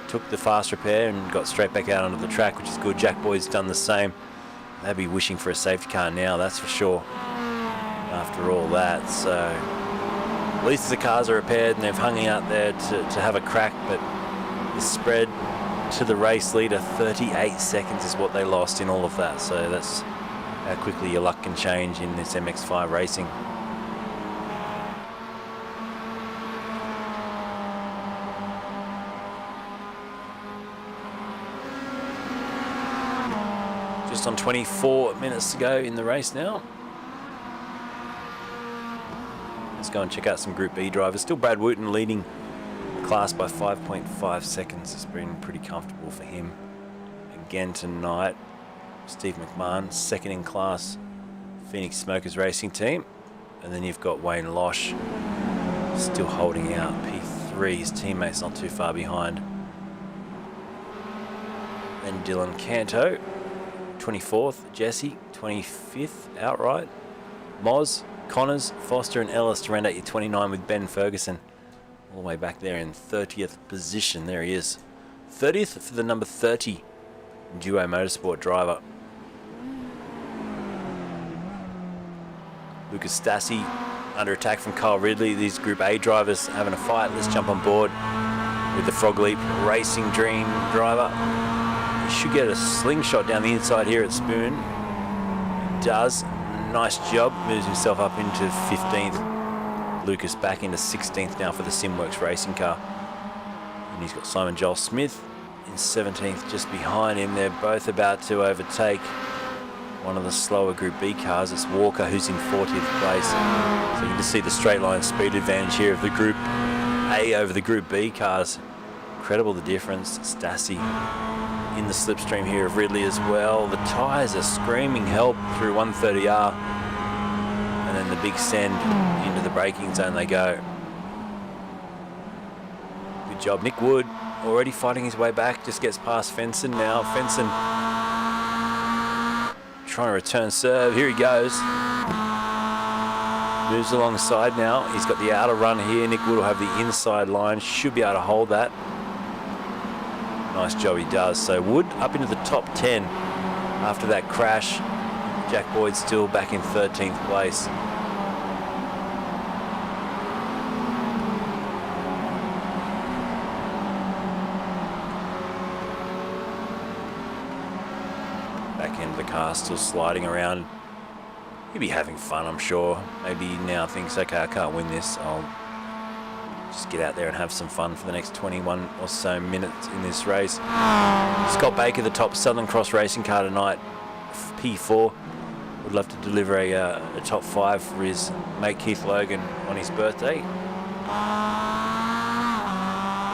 Took the fast repair and got straight back out onto the track, which is good. Jack Boyd's done the same. They'll be wishing for a safety car now, that's for sure. After all that, so at least the cars are repaired and they've hung out there to have a crack, but the spread to the race leader, 38 seconds is what they lost in all of that, so that's how quickly your luck can change in this MX-5 racing. Just on 24 minutes to go in the race now. Let's go and check out some Group B drivers. Still Brad Wooten leading the class by 5.5 seconds. It's been pretty comfortable for him. Again tonight, Steve McMahon, second in class, Phoenix Smokers Racing Team. And then you've got Wayne Losh still holding out P3. His teammates not too far behind. Then Dylan Canto, 24th. Jesse, 25th outright. Moz, Connors, Foster and Ellis to round out your 29 with Ben Ferguson. All the way back there in 30th position. There he is. 30th for the number 30 Duo Motorsport driver. Lucas Stassi under attack from Kyle Ridley. These Group A drivers having a fight. Let's jump on board with the Frog Leap Racing Dream driver. He should get a slingshot down the inside here at Spoon. He does. Nice job. Moves himself up into 15th. Lucas back into 16th now for the Simworx racing car. And he's got Simon Joel Smith in 17th just behind him. They're both about to overtake one of the slower Group B cars. It's Walker who's in 40th place. So you can just see the straight line speed advantage here of the Group A over the Group B cars. Incredible the difference. Stassi in the slipstream here of Ridley as well. The tyres are screaming help through 130R. And then the big send into the braking zone they go. Good job. Nick Wood already fighting his way back. Just gets past Fenson now. Fenson trying to return serve. Here he goes. Moves alongside now. He's got the outer run here. Nick Wood will have the inside line. Should be able to hold that. Nice job he does. So Wood up into the top 10 after that crash. Jack Boyd still back in 13th place. Back end of the car still sliding around. He'll be having fun, I'm sure. Maybe he now thinks, okay, I can't win this. I'll just get out there and have some fun for the next 21 or so minutes in this race. Scott Baker, the top Southern Cross racing car tonight, P4. Would love to deliver a top 5 for his mate Keith Logan on his birthday.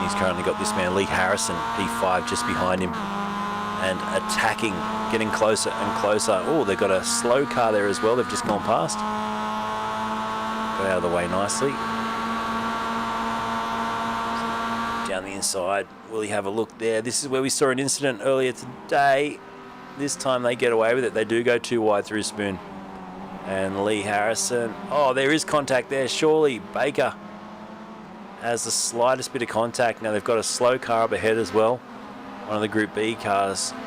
He's currently got this man Lee Harrison, P5, just behind him and attacking, getting closer and closer. Oh, they've got a slow car there as well. They've just gone past. Got out of the way nicely. Down the inside, will he have a look there? This is where we saw an incident earlier today. This time they get away with it. They do go too wide through Spoon. And Lee Harrison. Oh, there is contact there. Surely Baker has the slightest bit of contact. Now they've got a slow car up ahead as well. One of the Group B cars. We'll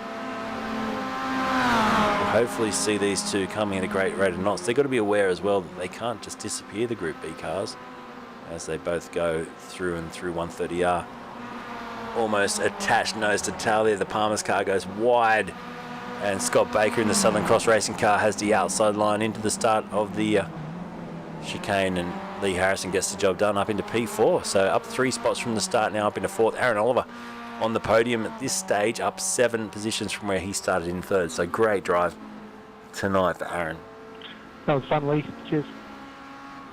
hopefully see these two coming at a great rate of knots. They've got to be aware as well that they can't just disappear, the Group B cars, as they both go through and through 130R. Almost attached nose to tail there. The Palmer's car goes wide. And Scott Baker in the Southern Cross racing car has the outside line into the start of the chicane, and Lee Harrison gets the job done up into P4. So up 3 spots from the start now, up into 4th. Aaron Oliver on the podium at this stage, up 7 positions from where he started in 3rd. So great drive tonight for Aaron. That was fun, Lee. Cheers.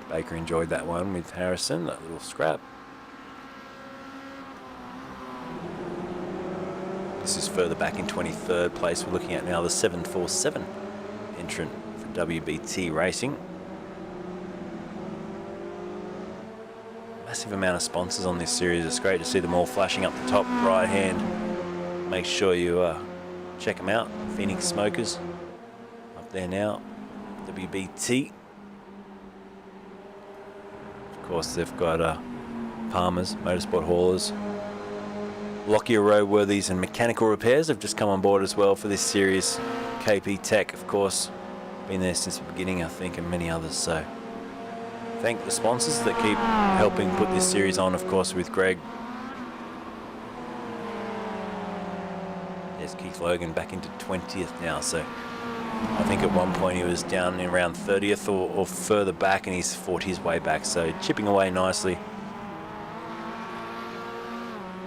Baker enjoyed that one with Harrison, that little scrap. This is further back in 23rd place. We're looking at now the 747 entrant for WBT Racing. massive amount of sponsors on this series. It's great to see them all flashing up the top right hand. Make sure you check them out. Phoenix Smokers up there now. WBT. Of course, they've got Palmer's, Motorsport Haulers. Lockyer Roadworthys and Mechanical Repairs have just come on board as well for this series. KP Tech, of course, been there since the beginning, I think, and many others. So thank the sponsors that keep helping put this series on, of course, with Greg. There's Keith Logan back into 20th now, so I think at one point he was down in around 30th or further back, and he's fought his way back, so chipping away nicely.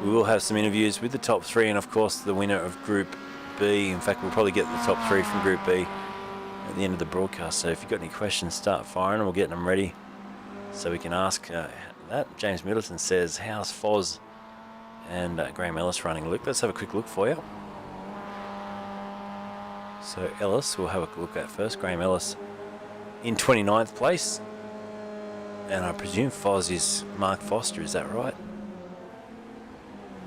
We will have some interviews with the top three and, of course, the winner of Group B. In fact, we'll probably get the top three from Group B at the end of the broadcast. So if you've got any questions, start firing and we'll get them ready so we can ask that. James Middleton says, how's Foz and Graham Ellis running? Look, let's have a quick look for you. So Ellis, we'll have a look at first. Graham Ellis in 29th place. And I presume Foz is Mark Foster, is that right?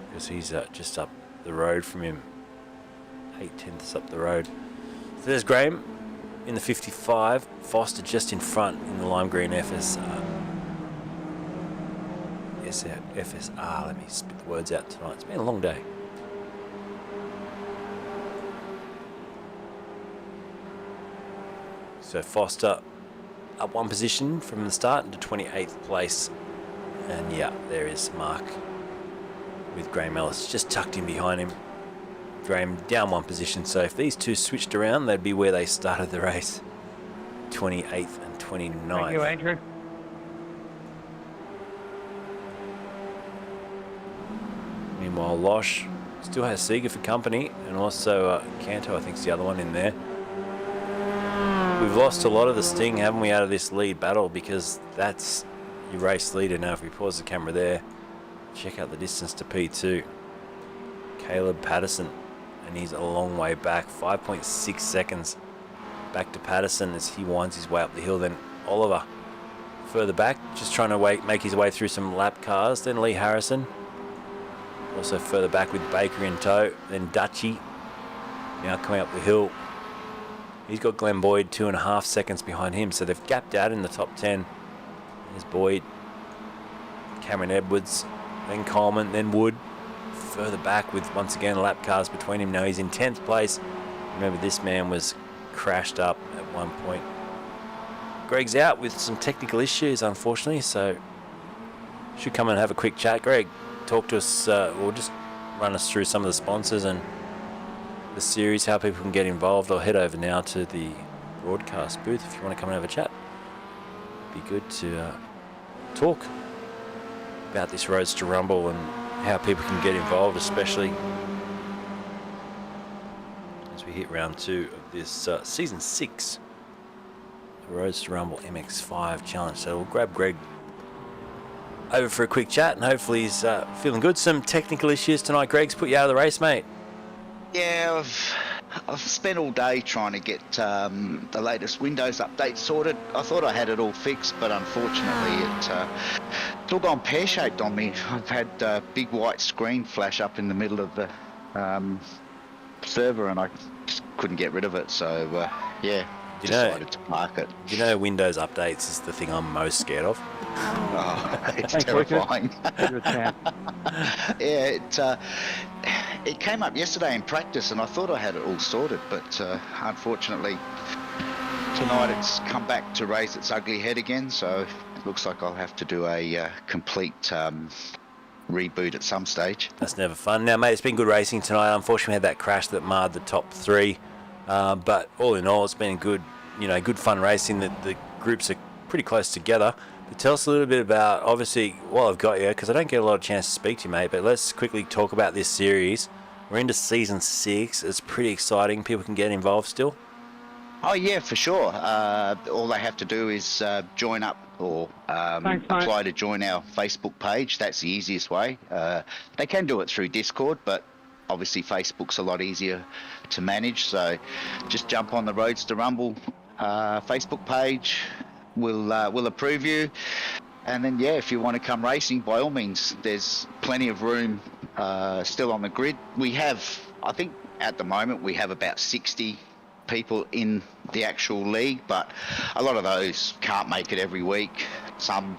Because he's just up the road from him, 8/10ths up the road. So there's Graham in the 55, Foster just in front in the lime green FSR. Let me spit the words out tonight. It's been a long day. So Foster up one position from the start into 28th place. And yeah, there is Mark with Graham Ellis just tucked in behind him. Graham down one position, so if these two switched around, they'd be where they started the race. 28th and 29th. Thank you, Andrew. Meanwhile, Losh still has Seeger for company, and also Canto, I think, is the other one in there. We've lost a lot of the sting, haven't we, out of this lead battle, because that's your race leader. Now, if we pause the camera there, check out the distance to P2. Caleb Patterson, and he's a long way back, 5.6 seconds back to Patterson as he winds his way up the hill. Then Oliver further back, just trying to make his way through some lap cars. Then Lee Harrison, also further back with Baker in tow. Then Dutchy, now coming up the hill. He's got Glenn Boyd 2.5 seconds behind him, so they've gapped out in the top 10. There's Boyd, Cameron Edwards, then Coleman, then Wood, further back with once again lap cars between him. Now he's in 10th place. Remember, this man was crashed up at one point. Greg's out with some technical issues, unfortunately, so should come and have a quick chat. Greg, talk to us, or just run us through some of the sponsors and the series, how people can get involved. I'll head over now to the broadcast booth if you want to come and have a chat. Be good to talk about this Roadster Rumble and how people can get involved, especially as we hit round 2 of this season 6 the Roadster Rumble MX5 challenge. So we'll grab Greg over for a quick chat, and hopefully he's feeling good. Some technical issues tonight. Greg's put you out of the race, mate. Yeah, I've spent all day trying to get the latest Windows update sorted. I thought I had it all fixed, but unfortunately it's all gone pear-shaped on me. I've had a big white screen flash up in the middle of the server, and I just couldn't get rid of it. So yeah, decided to park it. Do you know Windows updates is the thing I'm most scared of? Oh, it's Thanks, terrifying. Good man. Yeah, it came up yesterday in practice, and I thought I had it all sorted, but unfortunately tonight it's come back to raise its ugly head again. So it looks like I'll have to do a complete reboot at some stage. That's never fun. Now, mate, it's been good racing tonight. Unfortunately, we had that crash that marred the top 3, but all in all, it's been good, good fun racing. The groups are pretty close together. But tell us a little bit about, obviously, while I've got you, because I don't get a lot of chance to speak to you, mate, but let's quickly talk about this series. We're into season 6. It's pretty exciting. People can get involved still. Oh yeah, for sure. All they have to do is join up or apply to join our Facebook page. That's the easiest way. They can do it through Discord, but obviously Facebook's a lot easier to manage. So just jump on the Roadster Rumble Facebook page. We'll approve you. And then, yeah, if you want to come racing, by all means, there's plenty of room still on the grid. We have, I think at the moment, we have about 60 people in the actual league, but a lot of those can't make it every week. Some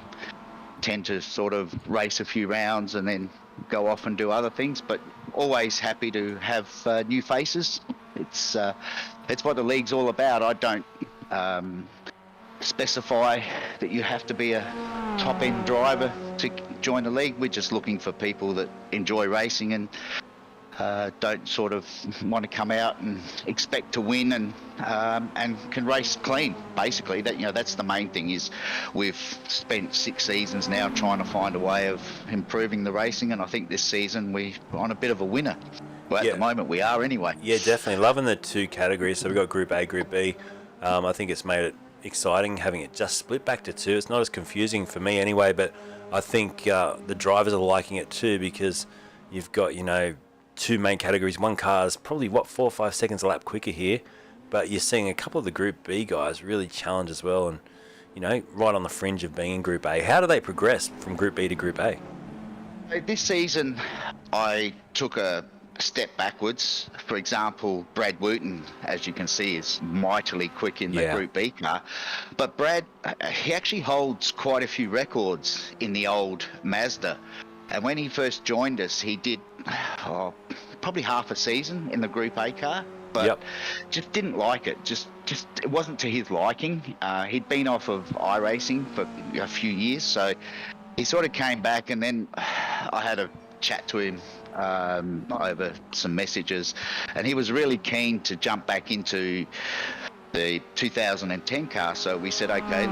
tend to sort of race a few rounds and then go off and do other things, but always happy to have new faces. It's what the league's all about. I don't specify that you have to be a top-end driver to join the league. We're just looking for people that enjoy racing and don't sort of want to come out and expect to win and can race clean. Basically, that's the main thing. Is we've spent 6 seasons now trying to find a way of improving the racing, and I think this season we're on a bit of a winner. Well, at the moment we are anyway. Yeah, definitely loving the two categories. So we've got Group A, Group B. I think it's made it exciting having it just split back to two. It's not as confusing for me anyway, but I think the drivers are liking it too, because you've got two main categories. One car is probably 4 or 5 seconds a lap quicker here, but you're seeing a couple of the Group B guys really challenge as well, and right on the fringe of being in Group A. How do they progress from Group B to Group A? This season I took a step backwards. For example, Brad Wooten, as you can see, is mightily quick in the Group B car, but Brad, he actually holds quite a few records in the old Mazda. And when he first joined us, he did probably half a season in the Group A car, but just didn't like it. Just it wasn't to his liking. He'd been off of iRacing for a few years, so he sort of came back, and then I had a chat to him over some messages, and he was really keen to jump back into the 2010 car. So we said, okay,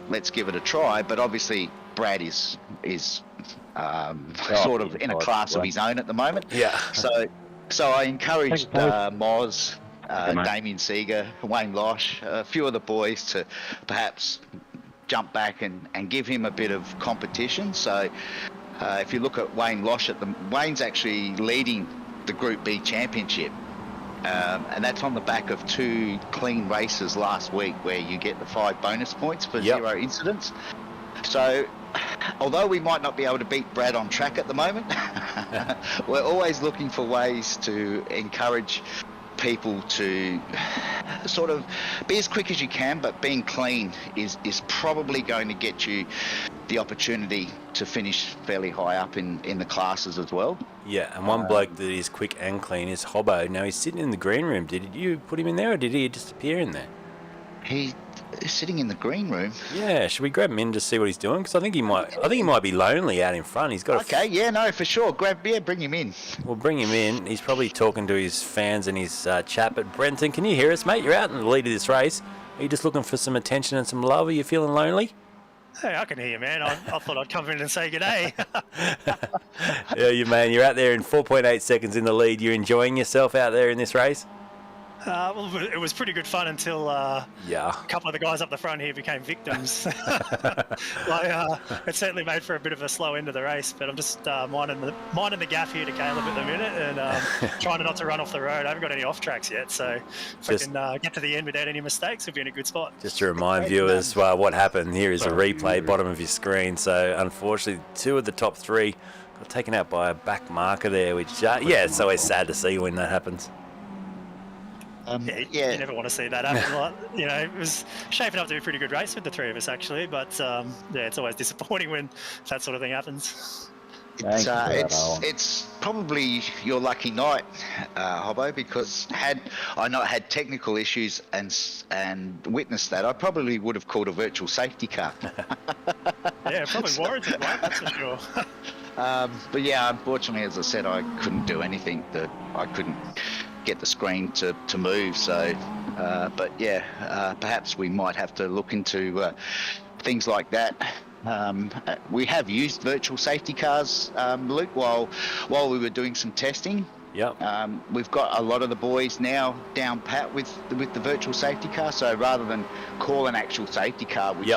let's give it a try. But obviously, Brad is sort of in a class of his own at the moment. Yeah. So I encouraged Moz, Damien Seeger, Wayne Losh, a few of the boys to perhaps jump back and give him a bit of competition. So if you look at Wayne Losh, Wayne's actually leading the Group B championship. And that's on the back of 2 clean races last week where you get the 5 bonus points for 0 incidents. So although we might not be able to beat Brad on track at the moment, we're always looking for ways to encourage people to sort of be as quick as you can, but being clean is probably going to get you the opportunity to finish fairly high up in the classes as well. Yeah, and one bloke that is quick and clean is Hobbo. Now, he's sitting in the green room. Did you put him in there, or did he just appear in there? He's sitting in the green room. Yeah, should we grab him in to see what he's doing? Because I think he might be lonely out in front. He's got for sure. Bring him in. We'll bring him in. He's probably talking to his fans and his chat. But Brenton, can you hear us, mate? You're out in the lead of this race. Are you just looking for some attention and some love? Are you feeling lonely? Hey, I can hear you, man. I thought I'd come in and say g'day. Yeah, man. You're out there in 4.8 seconds in the lead. You're enjoying yourself out there in this race? Well, it was pretty good fun until a couple of the guys up the front here became victims. It certainly made for a bit of a slow end of the race, but I'm just minding the gaff here to Caleb at the minute and trying not to run off the road. I haven't got any off tracks yet, so if I can get to the end without any mistakes, we'll be in a good spot. Just to remind viewers what happened, here is a replay, bottom of your screen. So unfortunately, 2 of the top 3 got taken out by a back marker there, which, it's always sad to see when that happens. You never want to see that happen. It was shaping up to be a pretty good race with the 3 of us, actually. But it's always disappointing when that sort of thing happens. It's probably your lucky night, Hobbo, because had I not had technical issues and witnessed that, I probably would have called a virtual safety car. Yeah, probably warranted, mate, that's for sure. But yeah, unfortunately, as I said, I couldn't do anything. That I couldn't get the screen to move. So, perhaps we might have to look into things like that. We have used virtual safety cars, Luke, while we were doing some testing. Yep. We've got a lot of the boys now down pat with the virtual safety car. So rather than call an actual safety car, which,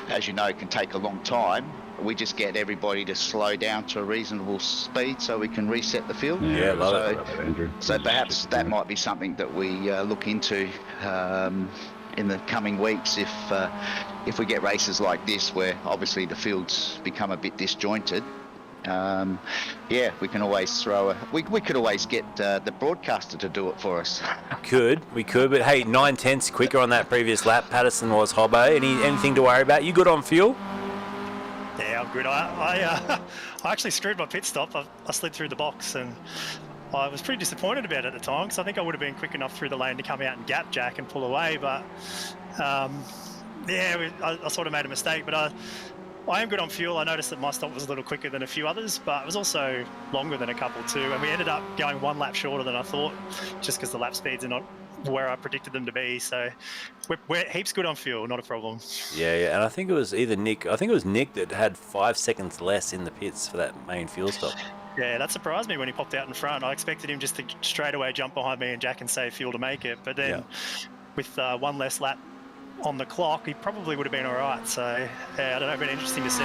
as you know, can take a long time, we just get everybody to slow down to a reasonable speed so we can reset the field. Yeah, love it. So perhaps that might be something that we look into in the coming weeks if we get races like this where obviously the fields become a bit disjointed. We can always we could always get the broadcaster to do it for us. We could, but hey, 9/10 quicker on that previous lap. Patterson was Hobbo. Anything to worry about? You good on fuel? Yeah, I'm good. I actually screwed my pit stop. I slid through the box, and I was pretty disappointed about it at the time, because I think I would have been quick enough through the lane to come out and gap Jack and pull away, but I sort of made a mistake. But I am good on fuel. I noticed that my stop was a little quicker than a few others, but it was also longer than a couple too, and we ended up going 1 lap shorter than I thought, just because the lap speeds are not where I predicted them to be. So we're heaps good on fuel, not a problem. Yeah, and I think it was Nick that had 5 seconds less in the pits for that main fuel stop. Yeah, that surprised me when he popped out in front. I expected him just to straight away jump behind me and Jack and save fuel to make it, but then with 1 less lap on the clock, he probably would have been all right. So yeah, I don't know, it'd been interesting to see.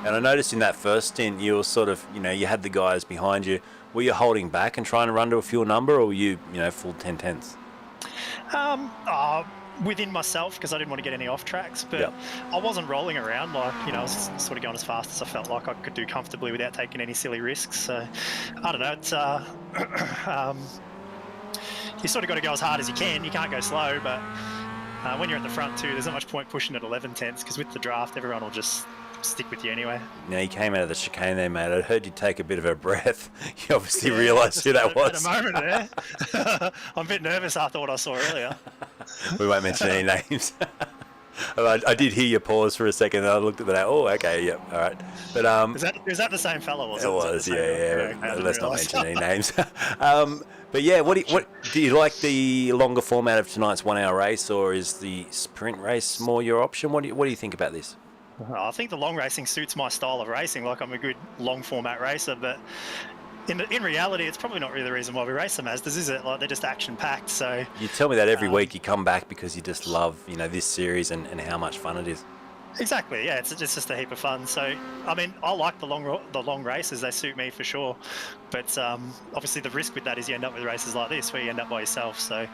And I noticed in that first stint, you were sort of, you had the guys behind you. Were you holding back and trying to run to a fuel number, or were you, full 10/10s? Within myself, because I didn't want to get any off tracks, but I wasn't rolling around. I was sort of going as fast as I felt like I could do comfortably without taking any silly risks. So I don't know. It's you sort of got to go as hard as you can. You can't go slow, but when you're at the front too, there's not much point pushing at 11/10s, because with the draft, everyone will just stick with you anyway. Now, you came out of the chicane there, mate. I heard you take a bit of a breath. You obviously realised who that was. At a moment there. I'm a bit nervous after what I saw earlier. We won't mention any names. I did hear you pause for a second, and I looked at that. Oh, okay, yep, all right. But is that the same fella? Was it? It was, yeah. Let's not mention any names. But yeah, what do you like the longer format of tonight's 1 hour race, or is the sprint race more your option? What do you think about this? I think the long racing suits my style of racing. Like, I'm a good long format racer, but in reality, it's probably not really the reason why we race the Mazdas, is it? Like, they're just action packed. So you tell me that every week. You come back because you just love this series and how much fun it is. Exactly, yeah, it's just a heap of fun. So, I mean, I like the long races, they suit me for sure. But obviously the risk with that is you end up with races like this where you end up by yourself. So,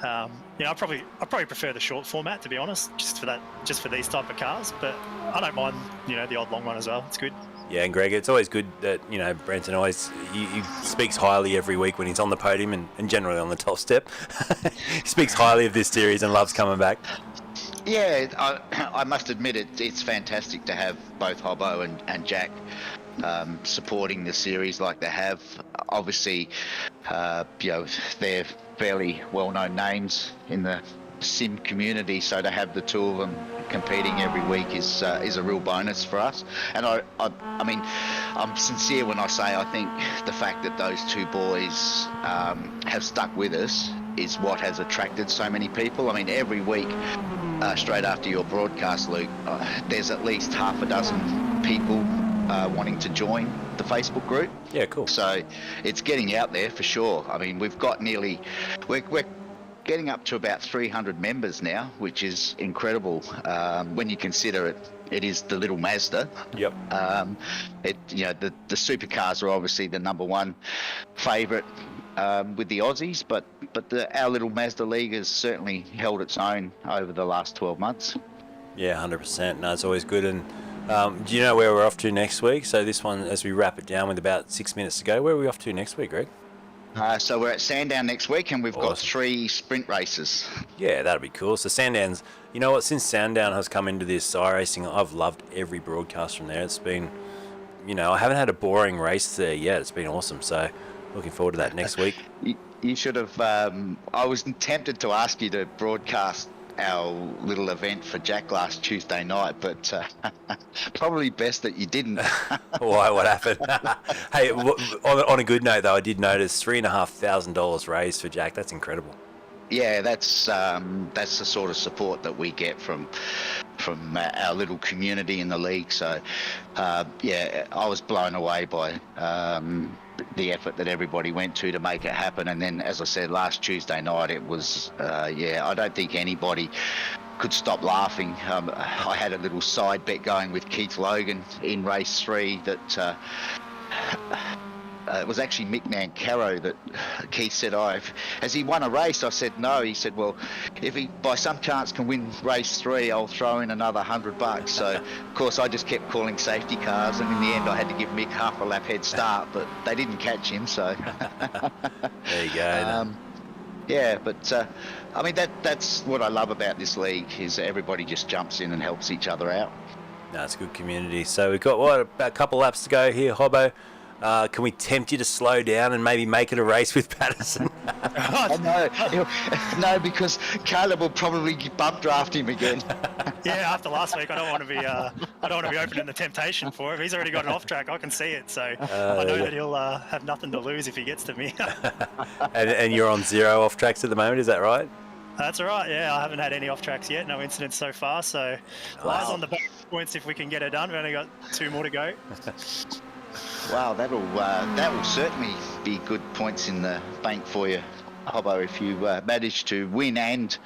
I probably prefer the short format, to be honest, just for these type of cars. But I don't mind, the odd long one as well. It's good. Yeah, and Greg, it's always good that, Brenton always he speaks highly every week when he's on the podium and generally on the top step. He speaks highly of this series and loves coming back. Yeah, I must admit it's fantastic to have both Hobbo and Jack supporting the series like they have. Obviously, they're fairly well-known names in the sim community, so to have the two of them competing every week is a real bonus for us. And I mean, I'm sincere when I say I think the fact that those two boys have stuck with us is what has attracted so many people. I mean, every week, straight after your broadcast, Luke, there's at least half a dozen people wanting to join the Facebook group. Yeah, cool. So it's getting out there for sure. I mean, we've got we're getting up to about 300 members now, which is incredible when you consider it is the little Mazda. Yep. The supercars are obviously the number one favourite with the Aussies, but our little Mazda League has certainly held its own over the last 12 months. Yeah, 100%. No, it's always good. And do you know where we're off to next week? So this one, as we wrap it down with about 6 minutes to go, where are we off to next week, Greg? So we're at Sandown next week, and we've got 3 sprint races. Yeah, that'll be cool. So Sandown's, you know what, since Sandown has come into this iRacing, I've loved every broadcast from there. It's been, I haven't had a boring race there yet. It's been awesome. So looking forward to that next week. You should have, I was tempted to ask you to broadcast our little event for Jack last Tuesday night, but probably best that you didn't. Why? What happened? Hey, on a good note though, I did notice $3,500 raised for Jack. That's incredible. Yeah, that's the sort of support that we get from our little community in the league. So I was blown away by the effort that everybody went to make it happen. And then, as I said, last Tuesday night, it was I don't think anybody could stop laughing. I had a little side bet going with Keith Logan in race 3 that it was actually Mick Nancaro that Keith said, has he won a race? I said, no. He said, well, if he by some chance can win race 3, I'll throw in another $100. So, of course, I just kept calling safety cars, and in the end I had to give Mick half a lap head start, but they didn't catch him, so... There you go. Yeah, but I mean that's what I love about this league, is everybody just jumps in and helps each other out. No, it's a good community. So we've got about a couple laps to go here, Hobbo. Can we tempt you to slow down and maybe make it a race with Patterson? No, because Caleb will probably bump draft him again. Yeah, after last week, I don't want to be opening the temptation for him. He's already got an off track. I can see it, so I know that he'll have nothing to lose if he gets to me. and you're on 0 off tracks at the moment, is that right? That's all right. Yeah, I haven't had any off tracks yet. No incidents so far. So eyes on the points if we can get it done. We've only got 2 more to go. Wow, that will certainly be good points in the bank for you, Hobbo, if you manage to win and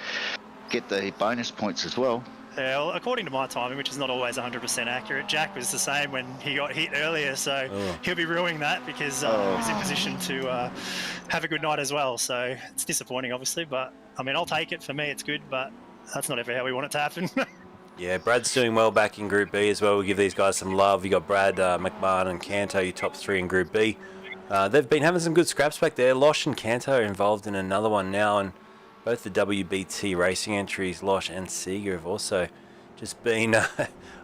get the bonus points as well. Yeah, well, according to my timing, which is not always 100% accurate, Jack was the same when he got hit earlier, so he'll be ruining that because he was in position to have a good night as well. So it's disappointing, obviously, but I mean, I'll take it. For me, it's good, but that's not ever how we want it to happen. Yeah, Brad's doing well back in Group B as well. We'll give these guys some love. You got Brad, McMahon and Canto, your top 3 in Group B. They've been having some good scraps back there. Losh and Canto are involved in another one now, and both the WBT racing entries, Losh and Seeger, have also just been, I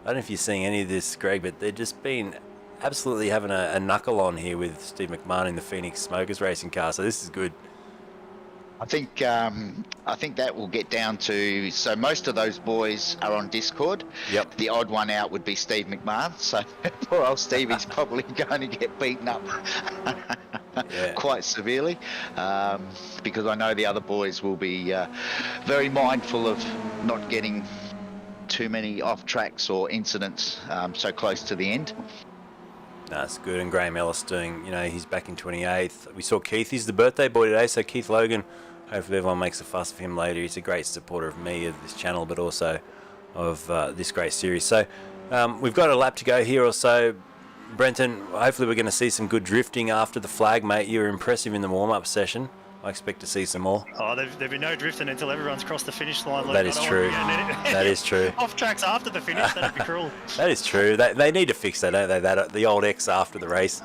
don't know if you're seeing any of this, Greg, but they've just been absolutely having a knuckle on here with Steve McMahon in the Phoenix Smokers racing car, so this is good. I think that will get down to, so most of those boys are on Discord. Yep. The odd one out would be Steve McMahon. So poor old Stevie's probably going to get beaten up quite severely, because I know the other boys will be very mindful of not getting too many off tracks or incidents so close to the end. That's good. And Graham Ellis doing, he's back in 28th. We saw Keith, he's the birthday boy today, so Keith Logan, hopefully everyone makes a fuss of him later. He's a great supporter of me, of this channel, but also of this great series. So we've got a lap to go here or so. Brenton, hopefully we're going to see some good drifting after the flag, mate. You were impressive in the warm-up session. I expect to see some more. Oh, there'll be no drifting until everyone's crossed the finish line. That is true. That is true. Off tracks after the finish, that'd be cruel. That is true. They need to fix that, don't they? The old X after the race.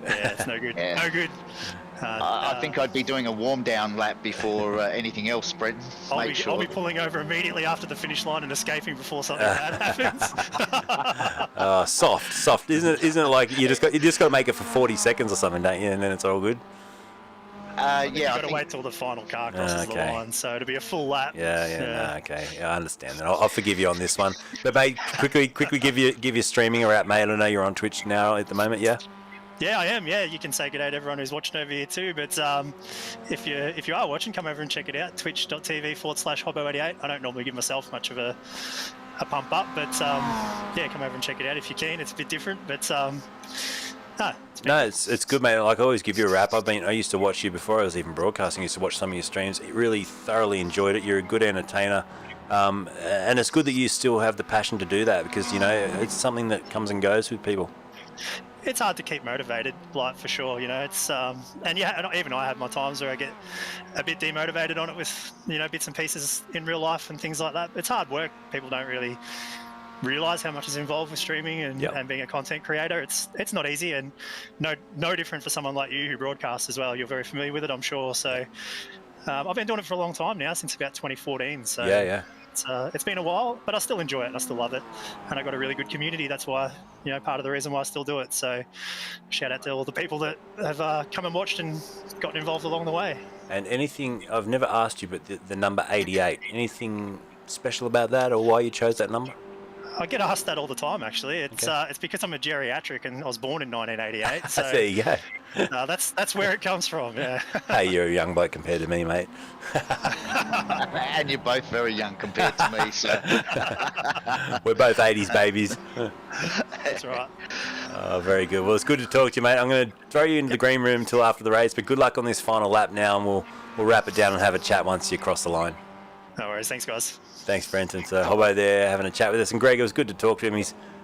Yeah, it's no good. Yeah. No good. I think I'd be doing a warm-down lap before anything else, Brett. I'll be pulling over immediately after the finish line and escaping before something bad happens. Soft. Isn't it like you just got to make it for 40 seconds or something, don't you? And then it's all good. You've got to wait till the final car crosses the line, so it'll be a full lap. Okay. Yeah, I understand that. I'll forgive you on this one. But mate, quickly give your streaming a wrap, mate. I know you're on Twitch now at the moment, yeah? Yeah, I am. Yeah, you can say good day to everyone who's watching over here too. But if you are watching, come over and check it out. Twitch.tv/Hobbo88. I don't normally give myself much of a pump up, but yeah, come over and check it out if you can. It's a bit different, but it's good, mate. Like, I always give you a wrap. I used to watch you before I was even broadcasting. I used to watch some of your streams. Really thoroughly enjoyed it. You're a good entertainer, and it's good that you still have the passion to do that, because it's something that comes and goes with people. It's hard to keep motivated, like, for sure. It's and even I have my times where I get a bit demotivated on it with bits and pieces in real life and things like that. It's hard work. People don't really realize how much is involved with streaming and being a content creator. It's not easy, and no different for someone like you who broadcasts as well. You're very familiar with it, I'm sure. So I've been doing it for a long time now, since about 2014. So yeah. It's been a while, but I still enjoy it and I still love it, and I got a really good community. That's why, part of the reason why I still do it. So shout out to all the people that have come and watched and gotten involved along the way. And anything, I've never asked you, but the number 88, anything special about that, or why you chose that number? I get asked that all the time, actually. It's because I'm a geriatric and I was born in 1988. So there you go. That's where it comes from. Yeah. Hey, you're a young bloke compared to me, mate. And you're both very young compared to me, so we're both 80s babies. That's right. Oh, very good. Well, it's good to talk to you, mate. I'm going to throw you into the green room until after the race, but good luck on this final lap now, and we'll wrap it down and have a chat once you cross the line. No worries. Thanks, guys. Thanks, Brenton. So Hobbo there having a chat with us, and Greg, it was good to talk to him.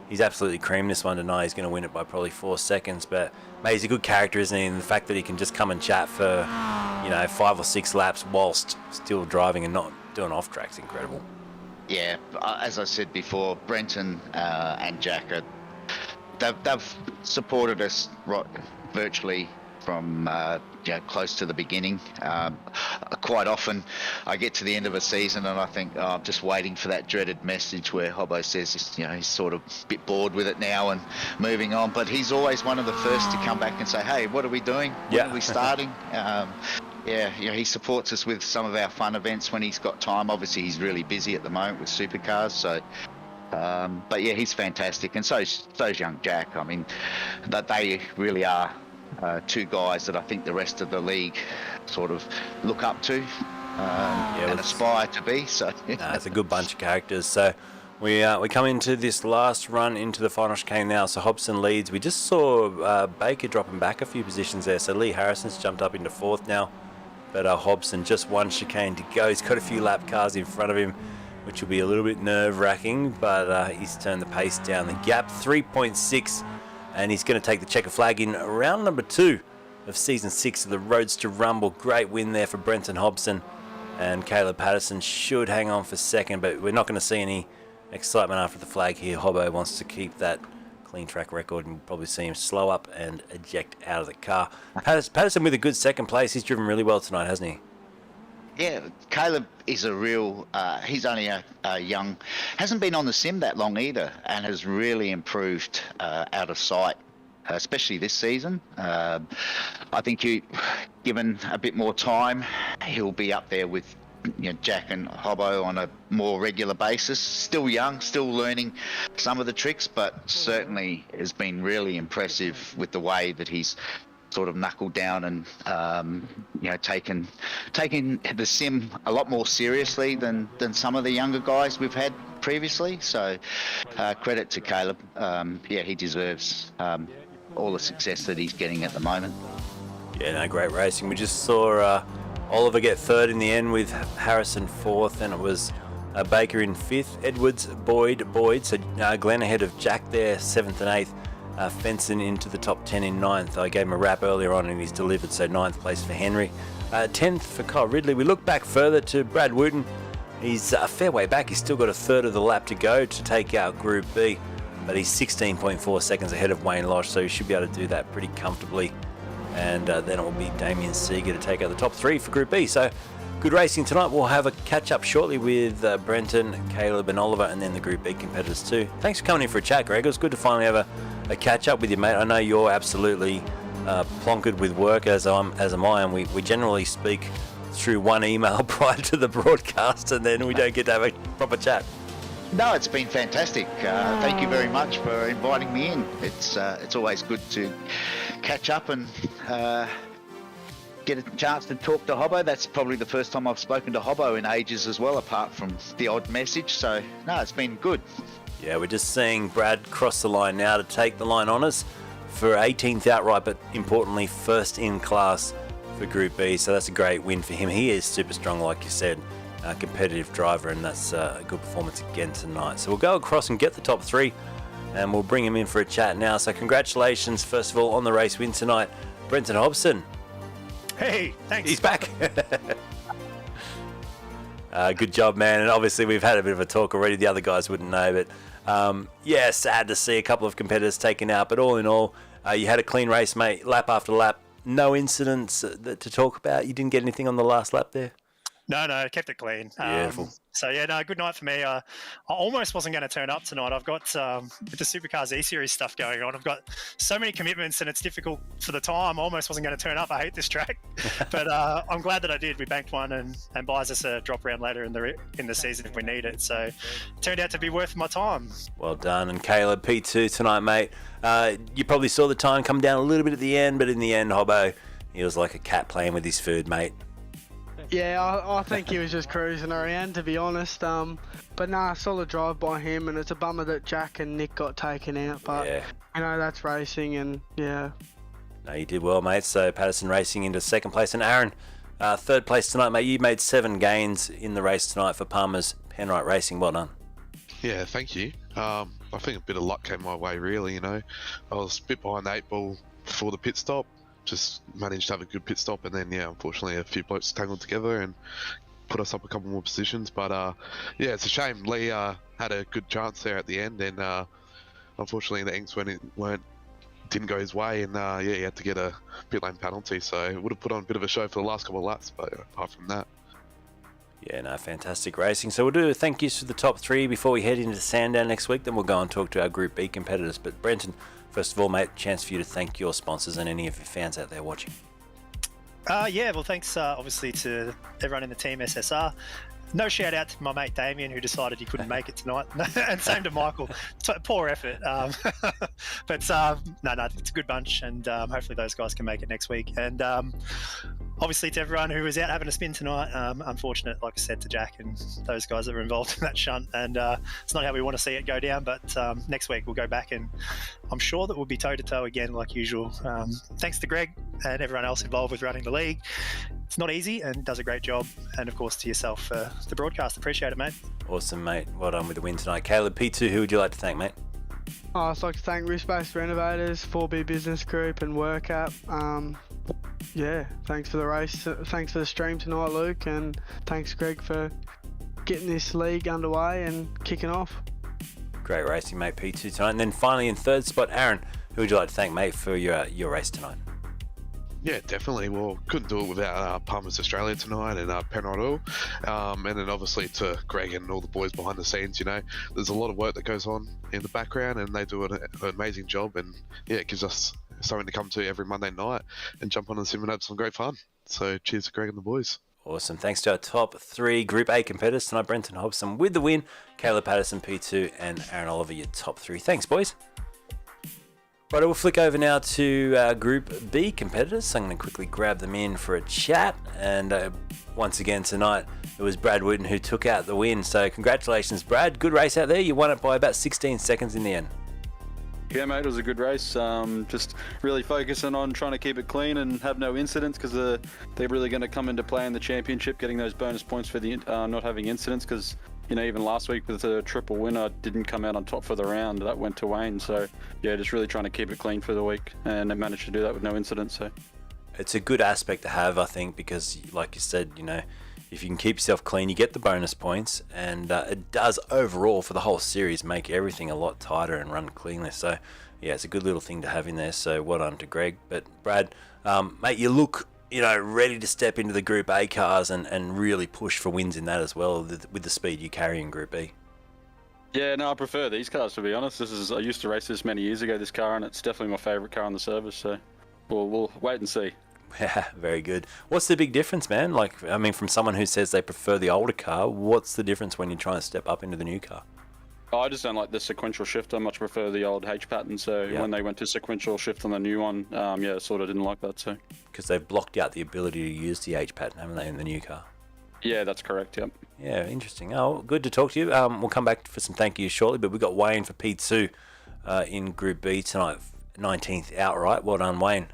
He's he's absolutely creamed this one tonight. He's going to win it by probably 4 seconds. But, mate, he's a good character, isn't he? And the fact that he can just come and chat for, 5 or 6 laps whilst still driving and not doing off-track's incredible. Yeah, as I said before, Brenton and Jack, they've supported us virtually from close to the beginning. Quite often I get to the end of a season and I think, I'm just waiting for that dreaded message where Hobbo says he's sort of a bit bored with it now and moving on, but he's always one of the first to come back and say, hey, what are we doing? When are we starting? He supports us with some of our fun events when he's got time. Obviously he's really busy at the moment with supercars, so but yeah, he's fantastic, and so's young Jack. I mean, that they really are two guys that I think the rest of the league sort of look up to and aspire to be. So it's a good bunch of characters. So we come into this last run into the final chicane now. So Hobson leads. We just saw Baker dropping back a few positions there. So Lee Harrison's jumped up into 4th now, but Hobson just one chicane to go. He's got a few lap cars in front of him, which will be a little bit nerve-wracking, but he's turned the pace down. The gap 3.6. And he's going to take the checker flag in round number 2 of season 6 of the Roadster Rumble. Great win there for Brenton Hobson, and Caleb Patterson should hang on for 2nd, but we're not going to see any excitement after the flag here. Hobbo wants to keep that clean track record, and we'll probably see him slow up and eject out of the car. Patterson with a good 2nd place. He's driven really well tonight, hasn't he? Yeah, Caleb is a real, he's only a young, hasn't been on the sim that long either, and has really improved out of sight, especially this season. I think given a bit more time, he'll be up there with Jack and Hobbo on a more regular basis. Still young, still learning some of the tricks, but certainly has been really impressive with the way that he's sort of knuckled down and taken the sim a lot more seriously than some of the younger guys we've had previously. So credit to Caleb. He deserves all the success that he's getting at the moment. Yeah, no, great racing. We just saw Oliver get 3rd in the end with Harrison 4th, and it was Baker in 5th, Edwards, Boyd. So Glenn ahead of Jack there, 7th and 8th. Fenson into the top 10 in 9th. I gave him a rap earlier on and he's delivered, so 9th place for Henry. 10th for Kyle Ridley. We look back further to Brad Wooten. He's a fair way back. He's still got a third of the lap to go to take out Group B, but he's 16.4 seconds ahead of Wayne Losh, so he should be able to do that pretty comfortably. And then it will be Damien Seeger to take out the top 3 for Group B. So good racing tonight. We'll have a catch-up shortly with Brenton, Caleb and Oliver, and then the Group B competitors too. Thanks for coming in for a chat, Greg. It was good to finally have a catch-up with you, mate. I know you're absolutely plonkered with work, as am I, and we generally speak through one email prior to the broadcast, and then we don't get to have a proper chat. No, it's been fantastic. Thank you very much for inviting me in. It's always good to catch up and get a chance to talk to Hobbo. That's probably the first time I've spoken to Hobbo in ages as well, apart from the odd message. So, no, it's been good. Yeah, we're just seeing Brad cross the line now to take the line honours for 18th outright, but importantly, 1st in class for Group B. So that's a great win for him. He is super strong, like you said, a competitive driver, and that's a good performance again tonight. So we'll go across and get the top 3, and we'll bring him in for a chat now. So congratulations, first of all, on the race win tonight, Brenton Hobson. Hey, thanks. He's back. Good job, man. And obviously we've had a bit of a talk already. The other guys wouldn't know, but sad to see a couple of competitors taken out. But all in all, you had a clean race, mate, lap after lap. No incidents to talk about. You didn't get anything on the last lap there? No, kept it clean. Beautiful. Good night for me. I almost wasn't going to turn up tonight. I've got with the Supercars E-Series stuff going on, I've got so many commitments and it's difficult for the time. I almost wasn't going to turn up. I hate this track, but I'm glad that I did. We banked one and buys us a drop round later in the season if we need it. So it turned out to be worth my time. Well done. And Caleb, P2 tonight, mate. You probably saw the time come down a little bit at the end, but in the end, Hobbo, he was like a cat playing with his food, mate. Yeah, I think he was just cruising around, to be honest. But nah, solid drive by him, and it's a bummer that Jack and Nick got taken out. But yeah, that's racing, and yeah. No, you did well, mate. So Patterson racing into 2nd place, and Aaron, 3rd place tonight, mate. You made 7 gains in the race tonight for Palmer's Penrite Racing. Well done. Yeah, thank you. I think a bit of luck came my way, really. I was a bit behind the 8 ball before the pit stop, just managed to have a good pit stop, and then unfortunately a few blokes tangled together and put us up a couple more positions. But it's a shame. Lee had a good chance there at the end, and unfortunately the inks didn't go his way, and he had to get a pit lane penalty, so it would have put on a bit of a show for the last couple of laps, but apart from that. Yeah, no, fantastic racing. So we'll do a thank yous to the top 3 before we head into Sandown next week, then we'll go and talk to our Group B competitors. But Brenton, first of all, mate, chance for you to thank your sponsors and any of your fans out there watching. Well, thanks obviously to everyone in the team SSR. No shout out to my mate Damien, who decided he couldn't make it tonight, and same to Michael. Poor effort, but no, it's a good bunch, and hopefully those guys can make it next week. And obviously to everyone who was out having a spin tonight, unfortunate, like I said, to Jack and those guys that were involved in that shunt, and it's not how we want to see it go down, but next week we'll go back, and I'm sure that we'll be toe-to-toe again like usual. Thanks to Greg and everyone else involved with running the league. It's not easy and does a great job, and of course to yourself for the broadcast. Appreciate it, mate. Awesome, mate. Well done with the win tonight. Caleb, P2, who would you like to thank, mate? I'd like to thank Risk-Based Renovators, 4B Business Group and WorkApp. Thanks for the race. Thanks for the stream tonight, Luke, and thanks, Greg, for getting this league underway and kicking off. Great racing, mate, P2 tonight. And then finally in third spot, Aaron, who would you like to thank, mate, for your race tonight? Yeah, definitely. Well, couldn't do it without Palmer's Australia tonight and Penrod Oil. And then obviously to Greg and all the boys behind the scenes, there's a lot of work that goes on in the background, and they do an amazing job. And it gives us something to come to every Monday night and jump on the sim and have some great fun. So cheers to Greg and the boys. Awesome. Thanks to our top 3 Group A competitors tonight. Brenton Hobson with the win, Caleb Patterson P2, and Aaron Oliver, your top 3. Thanks, boys. Right, we'll flick over now to Group B competitors. So I'm going to quickly grab them in for a chat. And once again tonight, it was Brad Wooten who took out the win. So congratulations, Brad. Good race out there. You won it by about 16 seconds in the end. Yeah, mate, it was a good race. Just really focusing on trying to keep it clean and have no incidents, because they're really going to come into play in the championship, getting those bonus points for the not having incidents, because even last week with the triple winner, didn't come out on top for the round. That went to Wayne. So, yeah, just really trying to keep it clean for the week, and I managed to do that with no incidents. So, it's a good aspect to have, I think, because, like you said, if you can keep yourself clean, you get the bonus points, and it does overall for the whole series make everything a lot tighter and run cleanly. So, yeah, it's a good little thing to have in there. So, well done to Greg. But Brad, mate, you look ready to step into the Group A cars and really push for wins in that as well, with the speed you carry in Group B. Yeah, no, I prefer these cars, to be honest. I used to race this many years ago, this car, and it's definitely my favourite car on the service. So, we'll wait and see. Yeah, very good. What's the big difference, man? From someone who says they prefer the older car, what's the difference when you're trying to step up into the new car? I just don't like the sequential shift. I much prefer the old H pattern. So when they went to sequential shift on the new one, sort of didn't like that. So because they've blocked out the ability to use the H pattern, haven't they, in the new car? Yeah, that's correct. Yep. Yeah, interesting. Oh, good to talk to you. We'll come back for some thank yous shortly, but we've got Wayne for P2 in Group B tonight, 19th outright. Well done, Wayne.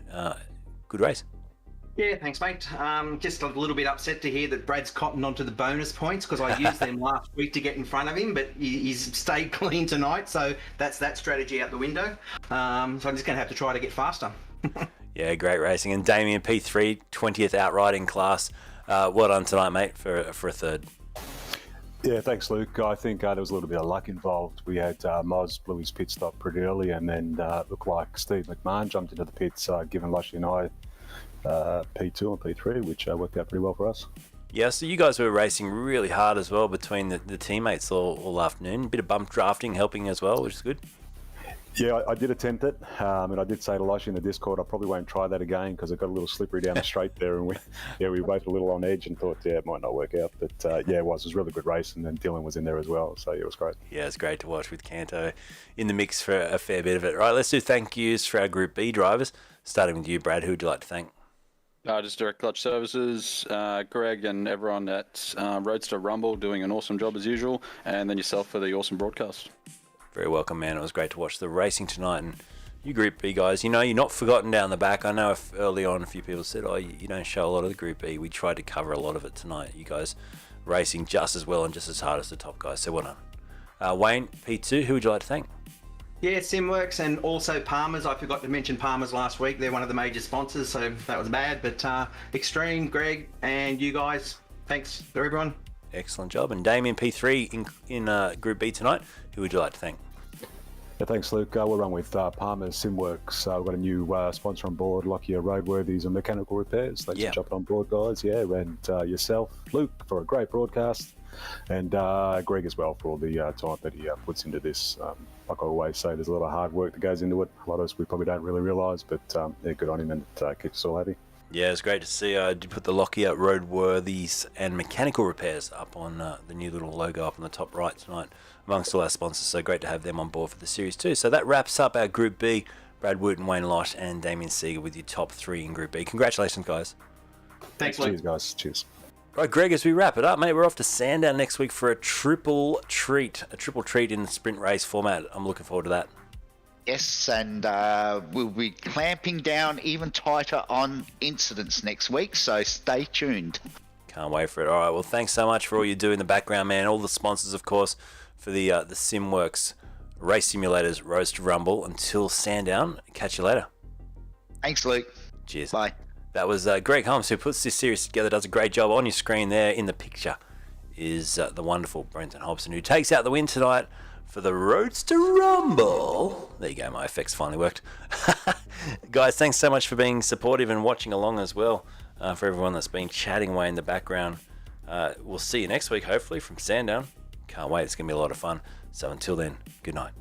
Good race. Yeah, thanks, mate. Just a little bit upset to hear that Brad's cottoned onto the bonus points, because I used them last week to get in front of him, but he's stayed clean tonight, so that's that strategy out the window. So I'm just going to have to try to get faster. Yeah, great racing. And Damien, P3, 20th outright in class. Well done tonight, mate, for a third. Yeah, thanks, Luke. I think there was a little bit of luck involved. We had Moz blew his pit stop pretty early, and then looked like Steve McMahon jumped into the pits, giving Lockyer and I P2 and P3, which worked out pretty well for us. Yeah, so you guys were racing really hard as well between the teammates all afternoon. A bit of bump drafting helping as well, which is good. Yeah, I did attempt it, and I did say to Lockyer in the Discord, I probably won't try that again because it got a little slippery down the straight there, and we were both a little on edge and thought, it might not work out. But it was a really good race, and then Dylan was in there as well, so it was great. Yeah, it's great to watch with Canto in the mix for a fair bit of it. Right, let's do thank yous for our Group B drivers, starting with you, Brad. Who would you like to thank? Just Direct Clutch Services, Greg and everyone at Roadster Rumble doing an awesome job as usual, and then yourself for the awesome broadcast. Very welcome, man. It was great to watch the racing tonight. And you Group B guys, you're not forgotten down the back. I know early on a few people said, you don't show a lot of the Group B. We tried to cover a lot of it tonight. You guys racing just as well and just as hard as the top guys, so well done. Wayne, P2, who would you like to thank? Yeah, Simworx and also Palmer's. I forgot to mention Palmer's last week. They're one of the major sponsors, so that was bad. But Extreme, Greg, and you guys, thanks for everyone. Excellent job. And Damien, P3 in Group B tonight, who would you like to thank? Yeah, thanks, Luke. We'll run with Palmer's Simworx. We've got a new sponsor on board, Lockyer, Roadworthys and Mechanical Repairs. Thanks for jumping on board, guys. Yeah, and yourself, Luke, for a great broadcast, and Greg as well for all the time that he puts into this. Like I always say, there's a lot of hard work that goes into it. A lot of us we probably don't really realise, but yeah, good on him, and it keeps us all happy. Yeah, it's great to see. I did put the Lockyer, Roadworthys and Mechanical Repairs up on the new little logo up on the top right tonight, amongst all our sponsors. So great to have them on board for the series too. So that wraps up our Group B. Brad Wooten, Wayne Lott and Damien Seeger with your top 3 in Group B. Congratulations, guys. Thanks, Luke. Cheers, guys. Cheers. Right, Greg, as we wrap it up, mate, we're off to Sandown next week for a triple treat in the sprint race format. I'm looking forward to that. Yes, and we'll be clamping down even tighter on incidents next week, so stay tuned. Can't wait for it. All right, well, thanks so much for all you do in the background, man. All the sponsors, of course, for the Simworx Race Simulators Roadster Rumble. Until Sandown, catch you later. Thanks, Luke. Cheers. Bye. That was Greg Holmes, who puts this series together, does a great job. On your screen there in the picture is the wonderful Brenton Hobson, who takes out the win tonight for the Roadster Rumble. There you go, my effects finally worked. Guys, thanks so much for being supportive and watching along as well. For everyone that's been chatting away in the background. We'll see you next week, hopefully, from Sandown. Can't wait, it's going to be a lot of fun. So until then, good night.